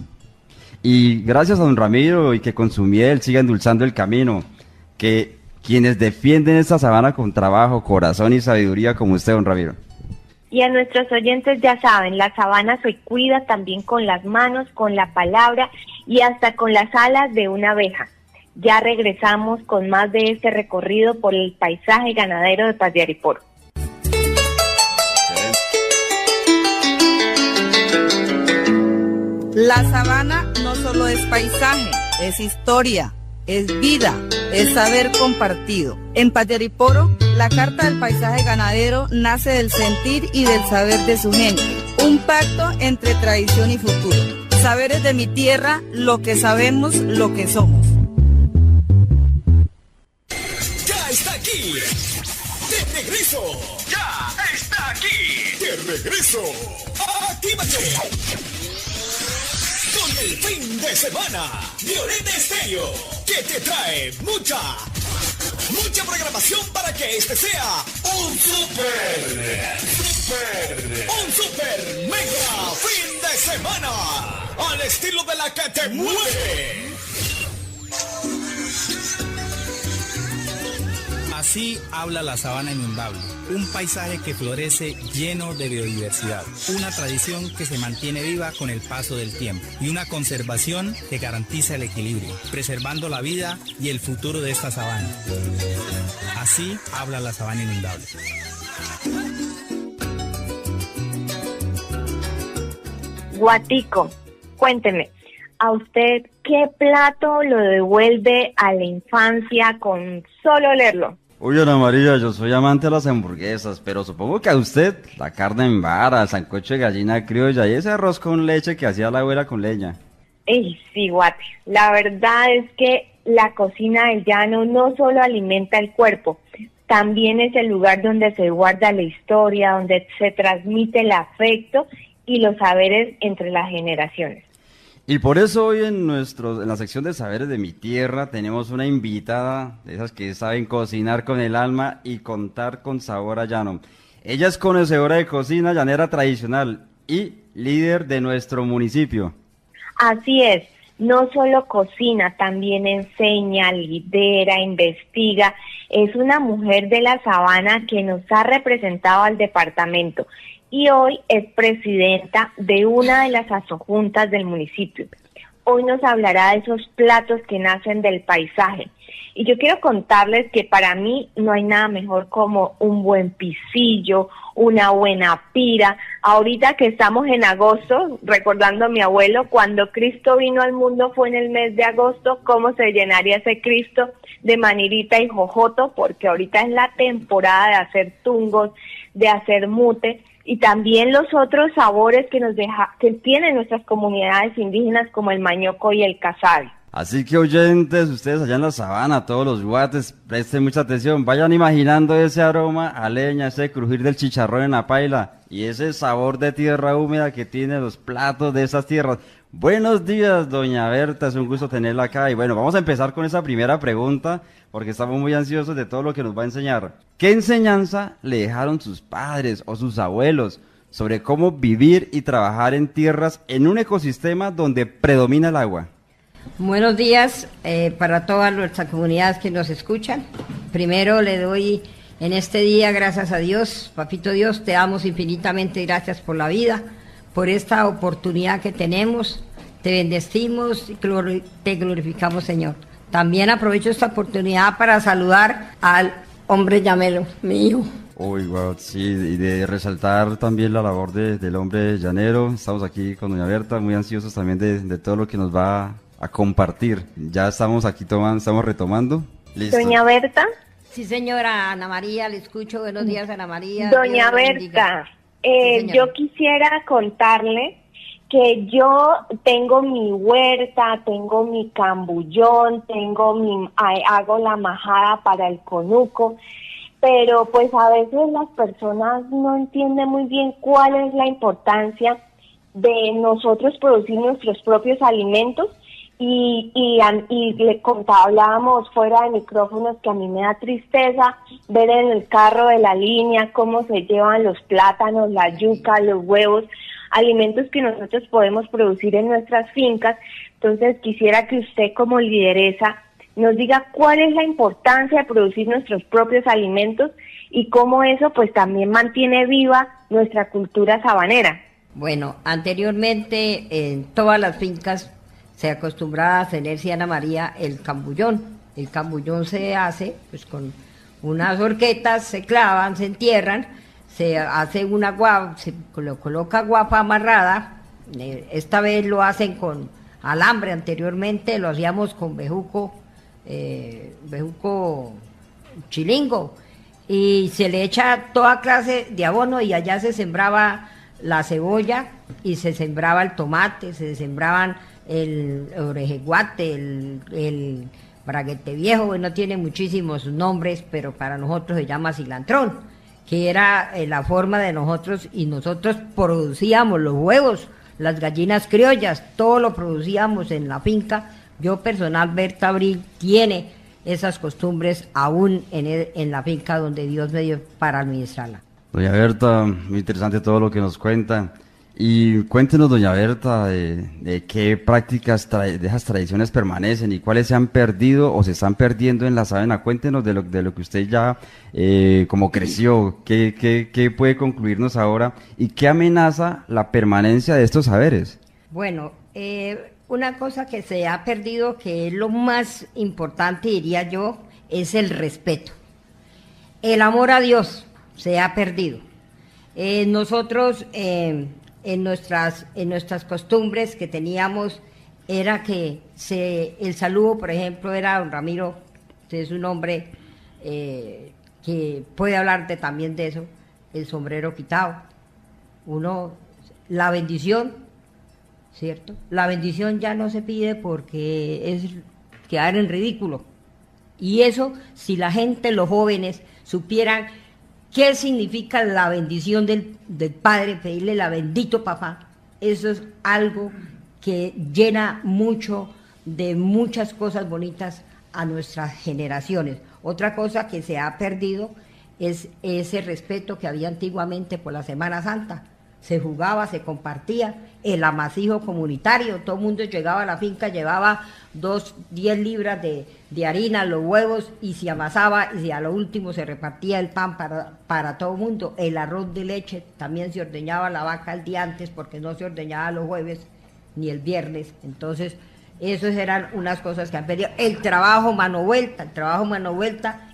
Speaker 4: Y gracias a don Ramiro y que con su miel siga endulzando el camino, que quienes defienden esta sabana con trabajo, corazón y sabiduría como usted, don Ramiro.
Speaker 3: Y a nuestros oyentes ya saben, la sabana se cuida también con las manos, con la palabra y hasta con las alas de una abeja. Ya regresamos con más de este recorrido por el paisaje ganadero de Paz de Ariporo.
Speaker 9: La sabana no solo es paisaje, es historia, es vida, es saber compartido. En Paz de Ariporo, la Carta del Paisaje Ganadero nace del sentir y del saber de su gente. Un pacto entre tradición y futuro. Saberes de mi tierra, lo que sabemos, lo que somos.
Speaker 10: ¡Ya está aquí! ¡De regreso! ¡Ya está aquí! ¡De regreso! ¡Actívate! Con el fin de semana, Violeta Estéreo, que te trae mucha programación para que este sea un super mega fin de semana, al estilo de la que te mueve.
Speaker 11: Así habla la sabana inundable, un paisaje que florece lleno de biodiversidad, una tradición que se mantiene viva con el paso del tiempo y una conservación que garantiza el equilibrio, preservando la vida y el futuro de esta sabana. Así habla la sabana inundable.
Speaker 3: Guatico, cuénteme, ¿a usted qué plato lo devuelve a la infancia con solo leerlo?
Speaker 4: Uy, Ana María, yo soy amante de las hamburguesas, pero supongo que a usted la carne en vara, el sancocho de gallina criolla y ese arroz con leche que hacía la abuela con leña.
Speaker 3: Sí, Guate, la verdad es que la cocina del llano no solo alimenta el cuerpo, también es el lugar donde se guarda la historia, donde se transmite el afecto y los saberes entre las generaciones.
Speaker 4: Y por eso hoy en la sección de Saberes de mi Tierra tenemos una invitada de esas que saben cocinar con el alma y contar con sabor a llano. Ella es conocedora de cocina llanera tradicional y líder de nuestro municipio.
Speaker 3: Así es, no solo cocina, también enseña, lidera, investiga. Es una mujer de la sabana que nos ha representado al departamento y hoy es presidenta de una de las asojuntas del municipio. Hoy nos hablará de esos platos que nacen del paisaje. Y yo quiero contarles que para mí no hay nada mejor como un buen pisillo, una buena pira. Ahorita que estamos en agosto, recordando a mi abuelo, cuando Cristo vino al mundo fue en el mes de agosto, cómo se llenaría ese Cristo de manirita y jojoto, porque ahorita es la temporada de hacer tungos, de hacer mute, y también los otros sabores que tienen nuestras comunidades indígenas como el mañoco y el casabe.
Speaker 4: Así que oyentes, ustedes allá en la sabana, todos los guates, presten mucha atención, vayan imaginando ese aroma a leña, ese crujir del chicharrón en la paila y ese sabor de tierra húmeda que tienen los platos de esas tierras. Buenos días, doña Berta, es un gusto tenerla acá. Y bueno, vamos a empezar con esa primera pregunta, porque estamos muy ansiosos de todo lo que nos va a enseñar. ¿Qué enseñanza le dejaron sus padres o sus abuelos sobre cómo vivir y trabajar en tierras en un ecosistema donde predomina el agua?
Speaker 12: Buenos días para todas nuestras comunidades que nos escuchan. Primero le doy en este día gracias a Dios, Papito Dios, te damos infinitamente gracias por la vida, por esta oportunidad que tenemos, te bendecimos y te glorificamos, Señor. También aprovecho esta oportunidad para saludar al hombre llamero, mi hijo.
Speaker 4: Uy, wow, sí, y de resaltar también la labor del hombre llanero. Estamos aquí con doña Berta, muy ansiosos también de todo lo que nos va a compartir. Ya estamos aquí estamos retomando. ¿Listo?
Speaker 3: Doña Berta.
Speaker 12: Sí, señora Ana María, le escucho. Buenos días, Ana María.
Speaker 3: Doña Berta, yo quisiera contarle que yo tengo mi huerta, tengo mi cambullón, hago la majada para el conuco, pero pues a veces las personas no entienden muy bien cuál es la importancia de nosotros producir nuestros propios alimentos y le hablábamos fuera de micrófonos que a mí me da tristeza ver en el carro de la línea cómo se llevan los plátanos, la yuca, los huevos, alimentos que nosotros podemos producir en nuestras fincas. Entonces quisiera que usted como lideresa nos diga cuál es la importancia de producir nuestros propios alimentos y cómo eso pues también mantiene viva nuestra cultura sabanera.
Speaker 12: Bueno, anteriormente en todas las fincas se acostumbraba a tenerse, Ana María, el cambullón. El cambullón se hace pues con unas horquetas, se clavan, se entierran, se hace una guapa, se coloca guapa amarrada. Esta vez lo hacen con alambre, anteriormente lo hacíamos con bejuco chilingo, y se le echa toda clase de abono y allá se sembraba la cebolla y se sembraba el tomate, se sembraban el orejeguate, el braguete viejo, bueno, tiene muchísimos nombres, pero para nosotros se llama cilantrón, que era la forma de nosotros, y nosotros producíamos los huevos, las gallinas criollas, todo lo producíamos en la finca. Yo personal, Berta Abril, tiene esas costumbres aún en la finca donde Dios me dio para administrarla.
Speaker 4: Doña Berta, muy interesante todo lo que nos cuenta. Y cuéntenos, doña Berta, de qué prácticas de esas tradiciones permanecen y cuáles se han perdido o se están perdiendo en la Sabana. Cuéntenos de lo que usted ya, como creció, qué puede concluirnos ahora y qué amenaza la permanencia de estos saberes.
Speaker 12: Bueno, una cosa que se ha perdido, que es lo más importante, diría yo, es el respeto. El amor a Dios se ha perdido. Nosotros... En nuestras costumbres que teníamos era que el saludo, por ejemplo, era don Ramiro, usted es un hombre que puede hablarte también de eso, el sombrero quitado. La bendición, ¿cierto? La bendición ya no se pide porque es quedar en ridículo. Y eso, si la gente, los jóvenes, supieran ¿qué significa la bendición del Padre? Pedirle la bendito papá. Eso es algo que llena mucho de muchas cosas bonitas a nuestras generaciones. Otra cosa que se ha perdido es ese respeto que había antiguamente por la Semana Santa. Se jugaba, se compartía, el amasijo comunitario, todo el mundo llegaba a la finca, llevaba 10 libras de harina, los huevos, y se amasaba, y a lo último se repartía el pan para todo el mundo. El arroz de leche, también se ordeñaba la vaca el día antes, porque no se ordeñaba los jueves ni el viernes. Entonces, esas eran unas cosas que han perdido. El trabajo mano vuelta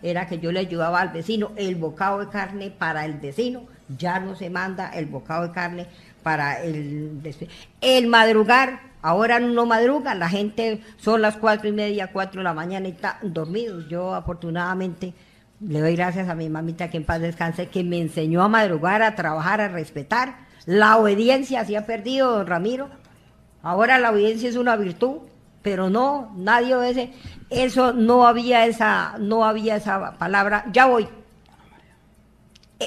Speaker 12: era que yo le ayudaba al vecino, el bocado de carne para el vecino. Ya no se manda el bocado de carne para el madrugar. Ahora no madruga, la gente son las 4:30, 4 de la mañana y está dormidos. Yo afortunadamente le doy gracias a mi mamita, que en paz descanse, que me enseñó a madrugar, a trabajar, a respetar. La obediencia se ha perdido, don Ramiro. Ahora la obediencia es una virtud, pero no, nadie obedece. Eso no había esa palabra. Ya voy.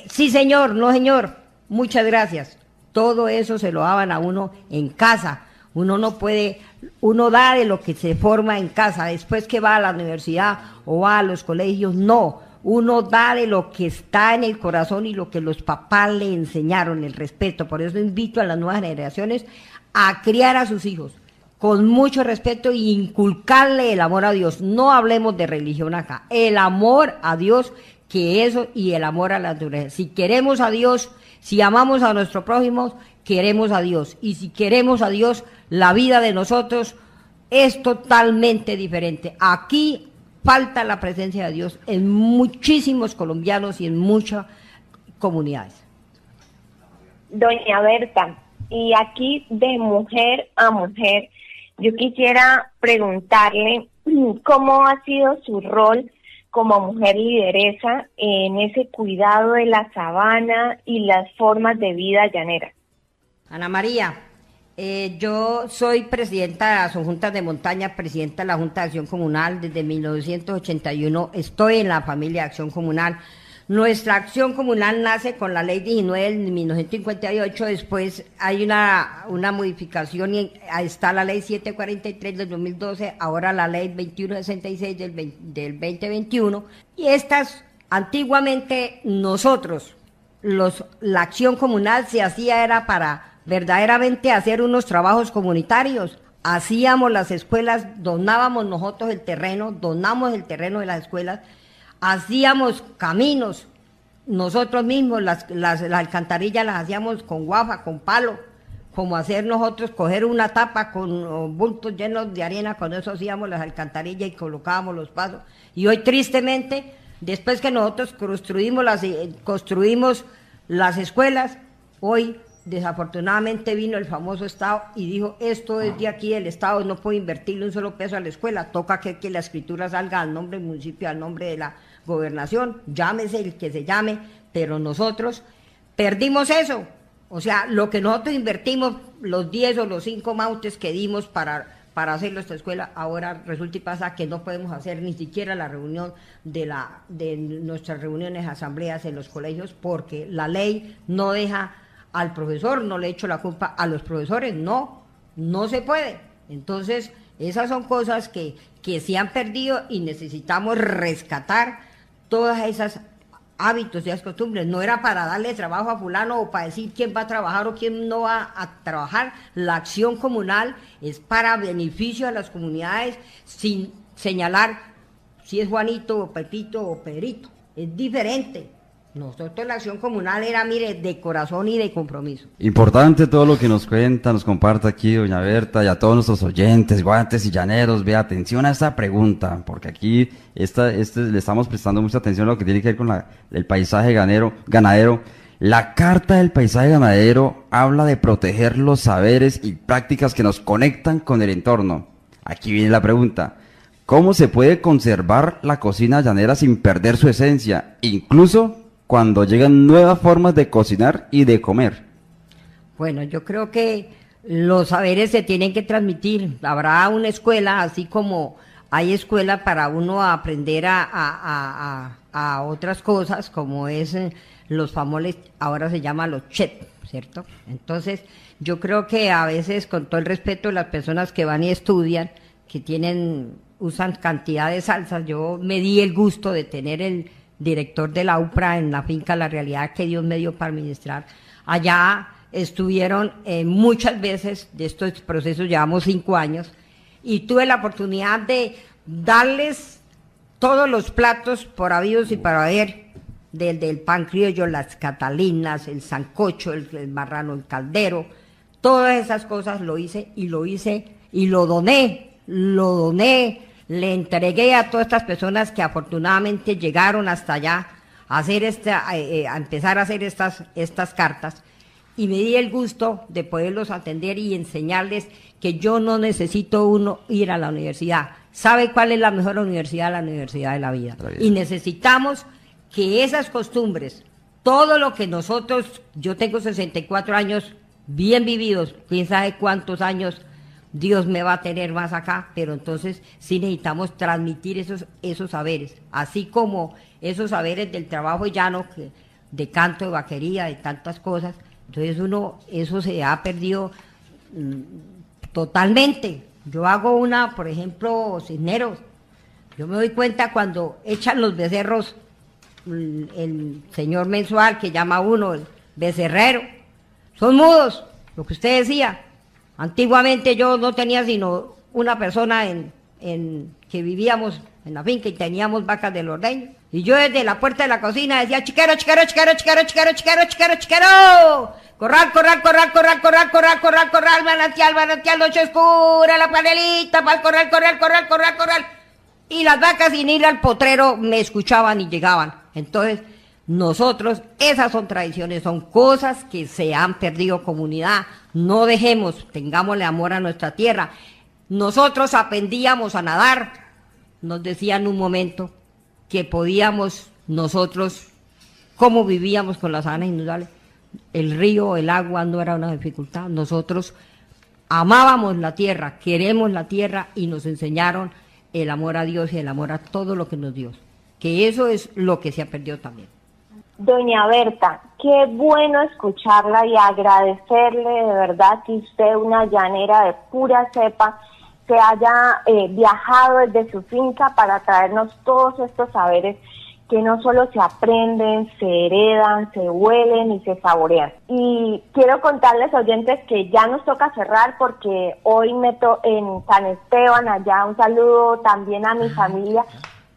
Speaker 12: Sí, señor, no, señor, muchas gracias. Todo eso se lo daban a uno en casa. Uno no puede, uno da de lo que se forma en casa. Después que va a la universidad o va a los colegios, no. Uno da de lo que está en el corazón y lo que los papás le enseñaron, el respeto. Por eso invito a las nuevas generaciones a criar a sus hijos con mucho respeto e inculcarle el amor a Dios. No hablemos de religión acá. El amor a Dios, que eso, y el amor a la naturaleza. Si queremos a Dios, si amamos a nuestro prójimo, queremos a Dios. Y si queremos a Dios, la vida de nosotros es totalmente diferente. Aquí falta la presencia de Dios en muchísimos colombianos y en muchas comunidades.
Speaker 3: Doña Berta, y aquí de mujer a mujer, yo quisiera preguntarle cómo ha sido su rol como mujer lideresa en ese cuidado de la sabana y las formas de vida llanera.
Speaker 12: Ana María, yo soy presidenta de las Juntas de Montaña, presidenta de la Junta de Acción Comunal desde 1981, estoy en la familia de Acción Comunal. Nuestra acción comunal nace con la ley 19 de 1958, después hay una modificación y ahí está la ley 743 del 2012, ahora la ley 2166 del 2021, y estas, antiguamente nosotros, la acción comunal se hacía era para verdaderamente hacer unos trabajos comunitarios, hacíamos las escuelas, donábamos nosotros el terreno, donamos el terreno de las escuelas, hacíamos caminos, nosotros mismos, las alcantarillas las hacíamos con guafa, con palo, como hacer nosotros, coger una tapa con bultos llenos de arena, con eso hacíamos las alcantarillas y colocábamos los pasos. Y hoy tristemente, después que nosotros construimos las escuelas, hoy desafortunadamente vino el famoso Estado y dijo, esto es de aquí, el Estado no puede invertirle un solo peso a la escuela, toca que la escritura salga al nombre del municipio, al nombre de la gobernación, llámese el que se llame, pero nosotros perdimos eso. O sea, lo que nosotros invertimos, los 10 o los 5 mautes que dimos para hacer nuestra escuela, ahora resulta y pasa que no podemos hacer ni siquiera la reunión de nuestras reuniones, asambleas en los colegios, porque la ley no deja al profesor, no le echo la culpa a los profesores, no se puede. Entonces, esas son cosas que se han perdido y necesitamos rescatar todas esas hábitos y esas costumbres. No era para darle trabajo a fulano o para decir quién va a trabajar o quién no va a trabajar. La acción comunal es para beneficio de las comunidades sin señalar si es Juanito o Pepito o Pedrito. Es diferente. Nosotros la acción comunal era, mire, de corazón y de compromiso.
Speaker 4: Importante todo lo que nos cuenta, nos comparte aquí doña Berta y a todos nuestros oyentes, guantes y llaneros. Vea, atención a esta pregunta, porque aquí le estamos prestando mucha atención a lo que tiene que ver con el paisaje ganadero. La Carta del Paisaje Ganadero habla de proteger los saberes y prácticas que nos conectan con el entorno. Aquí viene la pregunta. ¿Cómo se puede conservar la cocina llanera sin perder su esencia, incluso cuando llegan nuevas formas de cocinar y de comer?
Speaker 12: Bueno, yo creo que los saberes se tienen que transmitir. Habrá una escuela, así como hay escuela para uno aprender a otras cosas, como es los famosos, ahora se llama los chefs, ¿cierto? Entonces, yo creo que a veces, con todo el respeto de las personas que van y estudian, que usan cantidad de salsas, yo me di el gusto de tener el director de la UPRA en la finca La Realidad que Dios me dio para administrar. Allá estuvieron muchas veces de estos procesos, llevamos 5 años, y tuve la oportunidad de darles todos los platos por habidos y por haber, del pan criollo, las catalinas, el sancocho, el marrano, el caldero, todas esas cosas lo hice y lo doné, le entregué a todas estas personas que afortunadamente llegaron hasta allá a hacer a empezar a hacer estas cartas, y me di el gusto de poderlos atender y enseñarles que yo no necesito ir a la universidad. ¿Sabe cuál es la mejor universidad? La universidad de la vida. Y necesitamos que esas costumbres, todo lo que nosotros, yo tengo 64 años bien vividos, quién sabe cuántos años Dios me va a tener más acá, pero entonces sí necesitamos transmitir esos saberes, así como esos saberes del trabajo llano, de canto, de vaquería, de tantas cosas. Entonces eso se ha perdido totalmente. Yo hago por ejemplo, cisneros. Yo me doy cuenta cuando echan los becerros, el señor mensual que llama uno, el becerrero, son mudos, lo que usted decía. Antiguamente yo no tenía sino una persona que vivíamos en la finca y teníamos vacas del ordeño. Y yo desde la puerta de la cocina decía, chiquero, chiquero, chiquero, chiquero, chiquero, chiquero, chiquero, chiquero. Corral, corral, corral, corral, corral, corral, corral, corral, manantial, noche oscura, la panelita, para el corral, corral, corral, corral, corral. Y las vacas sin ir al potrero me escuchaban y llegaban. Entonces, nosotros, esas son tradiciones, son cosas que se han perdido, comunidad. No dejemos, tengámosle amor a nuestra tierra. Nosotros aprendíamos a nadar, nos decían un momento que podíamos nosotros, cómo vivíamos con las sabanas inundables. El río, el agua no era una dificultad. Nosotros amábamos la tierra, queremos la tierra y nos enseñaron el amor a Dios y el amor a todo lo que nos dio. Que eso es lo que se ha perdido también.
Speaker 3: Doña Berta, qué bueno escucharla y agradecerle de verdad que usted, una llanera de pura cepa, se haya viajado desde su finca para traernos todos estos saberes que no solo se aprenden, se heredan, se huelen y se saborean. Y quiero contarles, oyentes, que ya nos toca cerrar porque hoy en San Esteban, allá un saludo también a mi familia.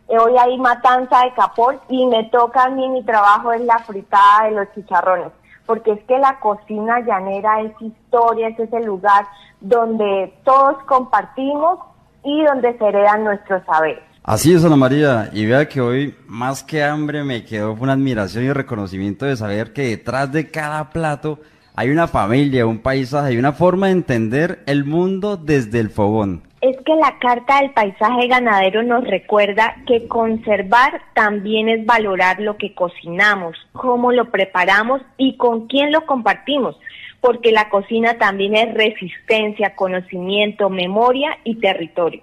Speaker 3: Hoy hay matanza de capón y me toca a mí, mi trabajo es la fritada de los chicharrones, porque es que la cocina llanera es historia, es ese lugar donde todos compartimos y donde se heredan nuestros saberes.
Speaker 4: Así es, Ana María, y vea que hoy, más que hambre, me quedó una admiración y reconocimiento de saber que detrás de cada plato hay una familia, un paisaje y una forma de entender el mundo desde el fogón.
Speaker 3: Es que la Carta del Paisaje Ganadero nos recuerda que conservar también es valorar lo que cocinamos, cómo lo preparamos y con quién lo compartimos, porque la cocina también es resistencia, conocimiento, memoria y territorio.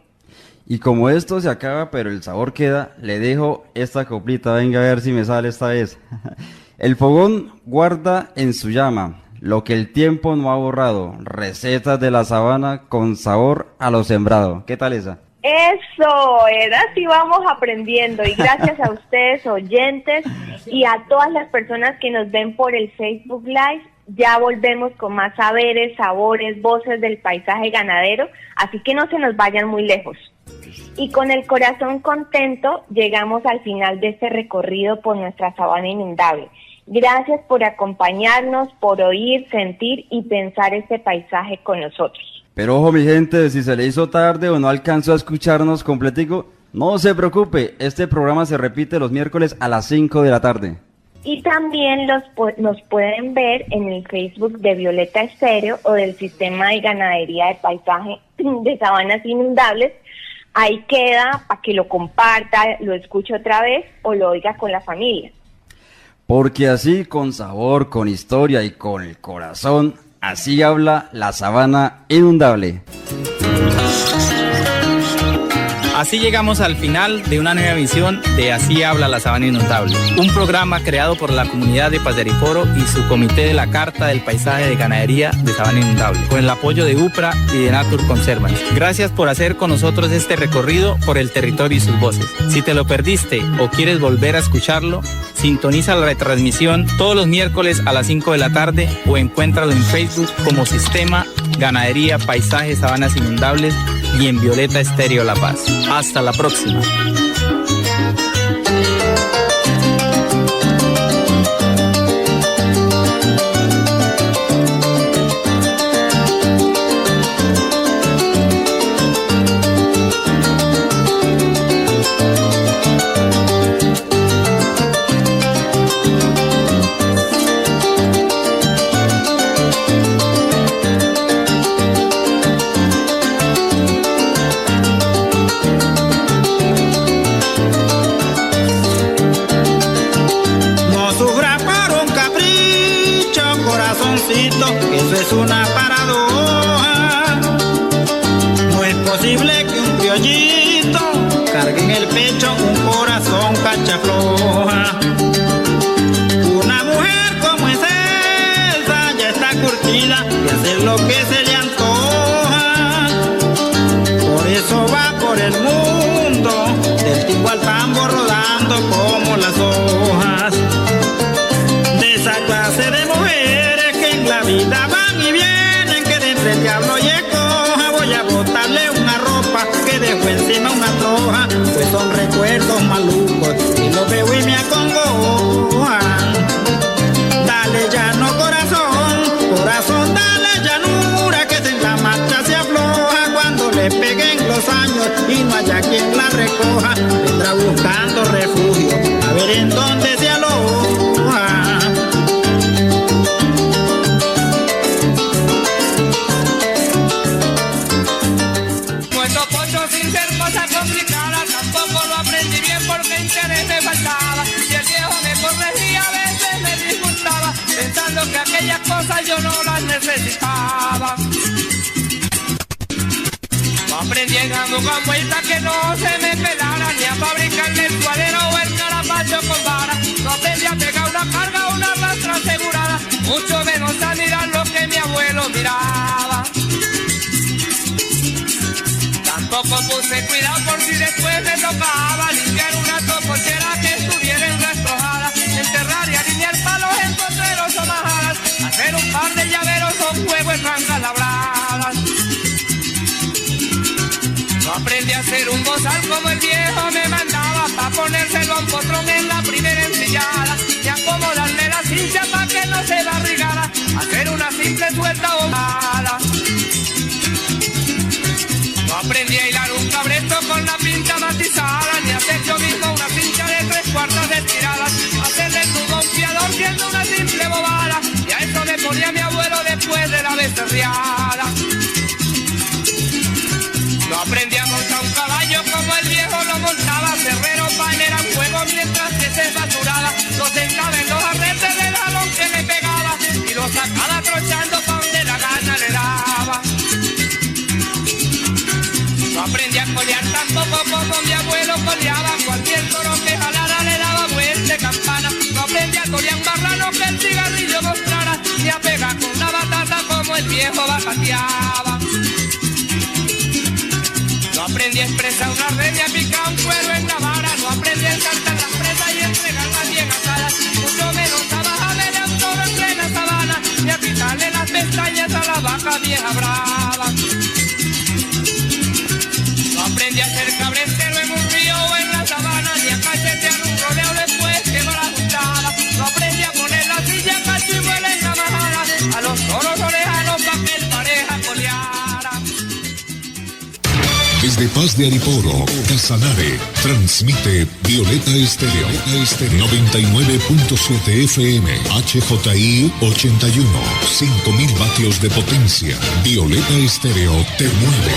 Speaker 4: Y como esto se acaba, pero el sabor queda, le dejo esta coplita, venga a ver si me sale esta vez. El fogón guarda en su llama lo que el tiempo no ha borrado, recetas de la sabana con sabor a lo sembrado. ¿Qué tal esa?
Speaker 3: Eso, así vamos aprendiendo y gracias a ustedes oyentes y a todas las personas que nos ven por el Facebook Live, ya volvemos con más saberes, sabores, voces del paisaje ganadero, así que no se nos vayan muy lejos. Y con el corazón contento llegamos al final de este recorrido por nuestra sabana inundable. Gracias por acompañarnos, por oír, sentir y pensar este paisaje con nosotros.
Speaker 4: Pero ojo mi gente, si se le hizo tarde o no alcanzó a escucharnos completico, no se preocupe, este programa se repite los miércoles a las 5 de la tarde.
Speaker 3: Y también nos pueden ver en el Facebook de Violeta Estéreo o del Sistema de Ganadería de Paisaje de Sabanas Inundables. Ahí queda para que lo comparta, lo escuche otra vez o lo oiga con la familia.
Speaker 4: Porque así, con sabor, con historia y con el corazón, así habla la sabana inundable.
Speaker 11: Así llegamos al final de una nueva emisión de Así habla la sabana inundable, un programa creado por la comunidad de Pateriporo y su comité de la Carta del Paisaje de Ganadería de Sabana Inundable, con el apoyo de UPRA y de Nature Conservancy. Gracias por hacer con nosotros este recorrido por el territorio y sus voces. Si te lo perdiste o quieres volver a escucharlo, sintoniza la retransmisión todos los miércoles a las 5 de la tarde o encuéntralo en Facebook como Sistema Ganadería Paisaje Sabanas Inundables y en Violeta Estéreo La Paz. Hasta la próxima.
Speaker 13: Eso es una paradoja. No es posible que un criollito cargue en el pecho un corazón cachafloja. Una mujer como es esa ya está curtida de hacer lo que se le antoja. Por eso va por el mundo, del timbo al tambo rodando como las hojas. De esa clase de mujeres que en la vida van y vienen, que de entre el diablo y el coja, voy a botarle una ropa que dejó encima una troja, pues son recuerdos malucos y los veo y me acongojan. Dale llano corazón, corazón dale llanura, que en la marcha se afloja cuando le peguen los años y no haya quien la recoja, vendrá buscando refugio a ver en dónde se aloja.
Speaker 2: Tampoco lo aprendí bien porque interés me faltaba y el viejo me corregía, a veces me disgustaba pensando que aquellas cosas yo no las necesitaba. Aprendí en con vueltas que no se me pelara, ni a fabricar el suadero o el carapacho con vara. No aprendí a pegar una carga, una rastra asegurada, mucho menos a mirar lo que mi abuelo miraba. Tampoco puse cuidado por si después me tocaba limpiar una topochera que estuviera enrastrojada, enterrar y alinear palos en potreros o majadas, hacer un par de llaveros o juego en rancas labradas. No aprendí a hacer un bozal como el viejo me mandaba, pa' ponérselo a un potrón en la primera ensillada, y acomodarle la cincha pa' que no se barrigara, hacer una simple suelta o mala. No aprendí a hilar un cabresto con la pinta matizada, ni hacer yo mismo una cincha de 3/4 de estirada, hacerle el nudo a un fiador siendo una simple bobada, y a eso me ponía mi abuelo después de la becerriada. No aprendí a montar un caballo como el viejo lo montaba, cerrero panera en fuego mientras que se basuraba, lo sentaba en los arretes del jalón que le pegaba, y lo sacaba trochando pa' donde la gana le daba. No aprendí a colear tampoco como mi abuelo coleaba, cualquier toro que jalara le daba vuelta de campana. No aprendí a colear un marrano que el cigarrillo mostrara, ni a pegar con la batata como el viejo bajateaba. No aprendí a expresar una red ni a picar un cuero en la vara, no aprendí a cantar las presas y entregarlas bien asadas, mucho menos a bajarle a un toro en plena sabana, ni a quitarle las pestañas a la vaca vieja brava. No aprendí a hacer cabrestero en un río o en la sabana, ni a cachetear un rodeo después que me la gustaba. No aprendí a poner la silla cachimuela en la majada, a los toros orejanos pa' que el pareja coleara.
Speaker 1: Desde Paz de Ariporo, Casanare, transmite Violeta Estéreo, 99.7 FM, HJI 81, 5000 vatios de potencia. Violeta Estéreo te mueve.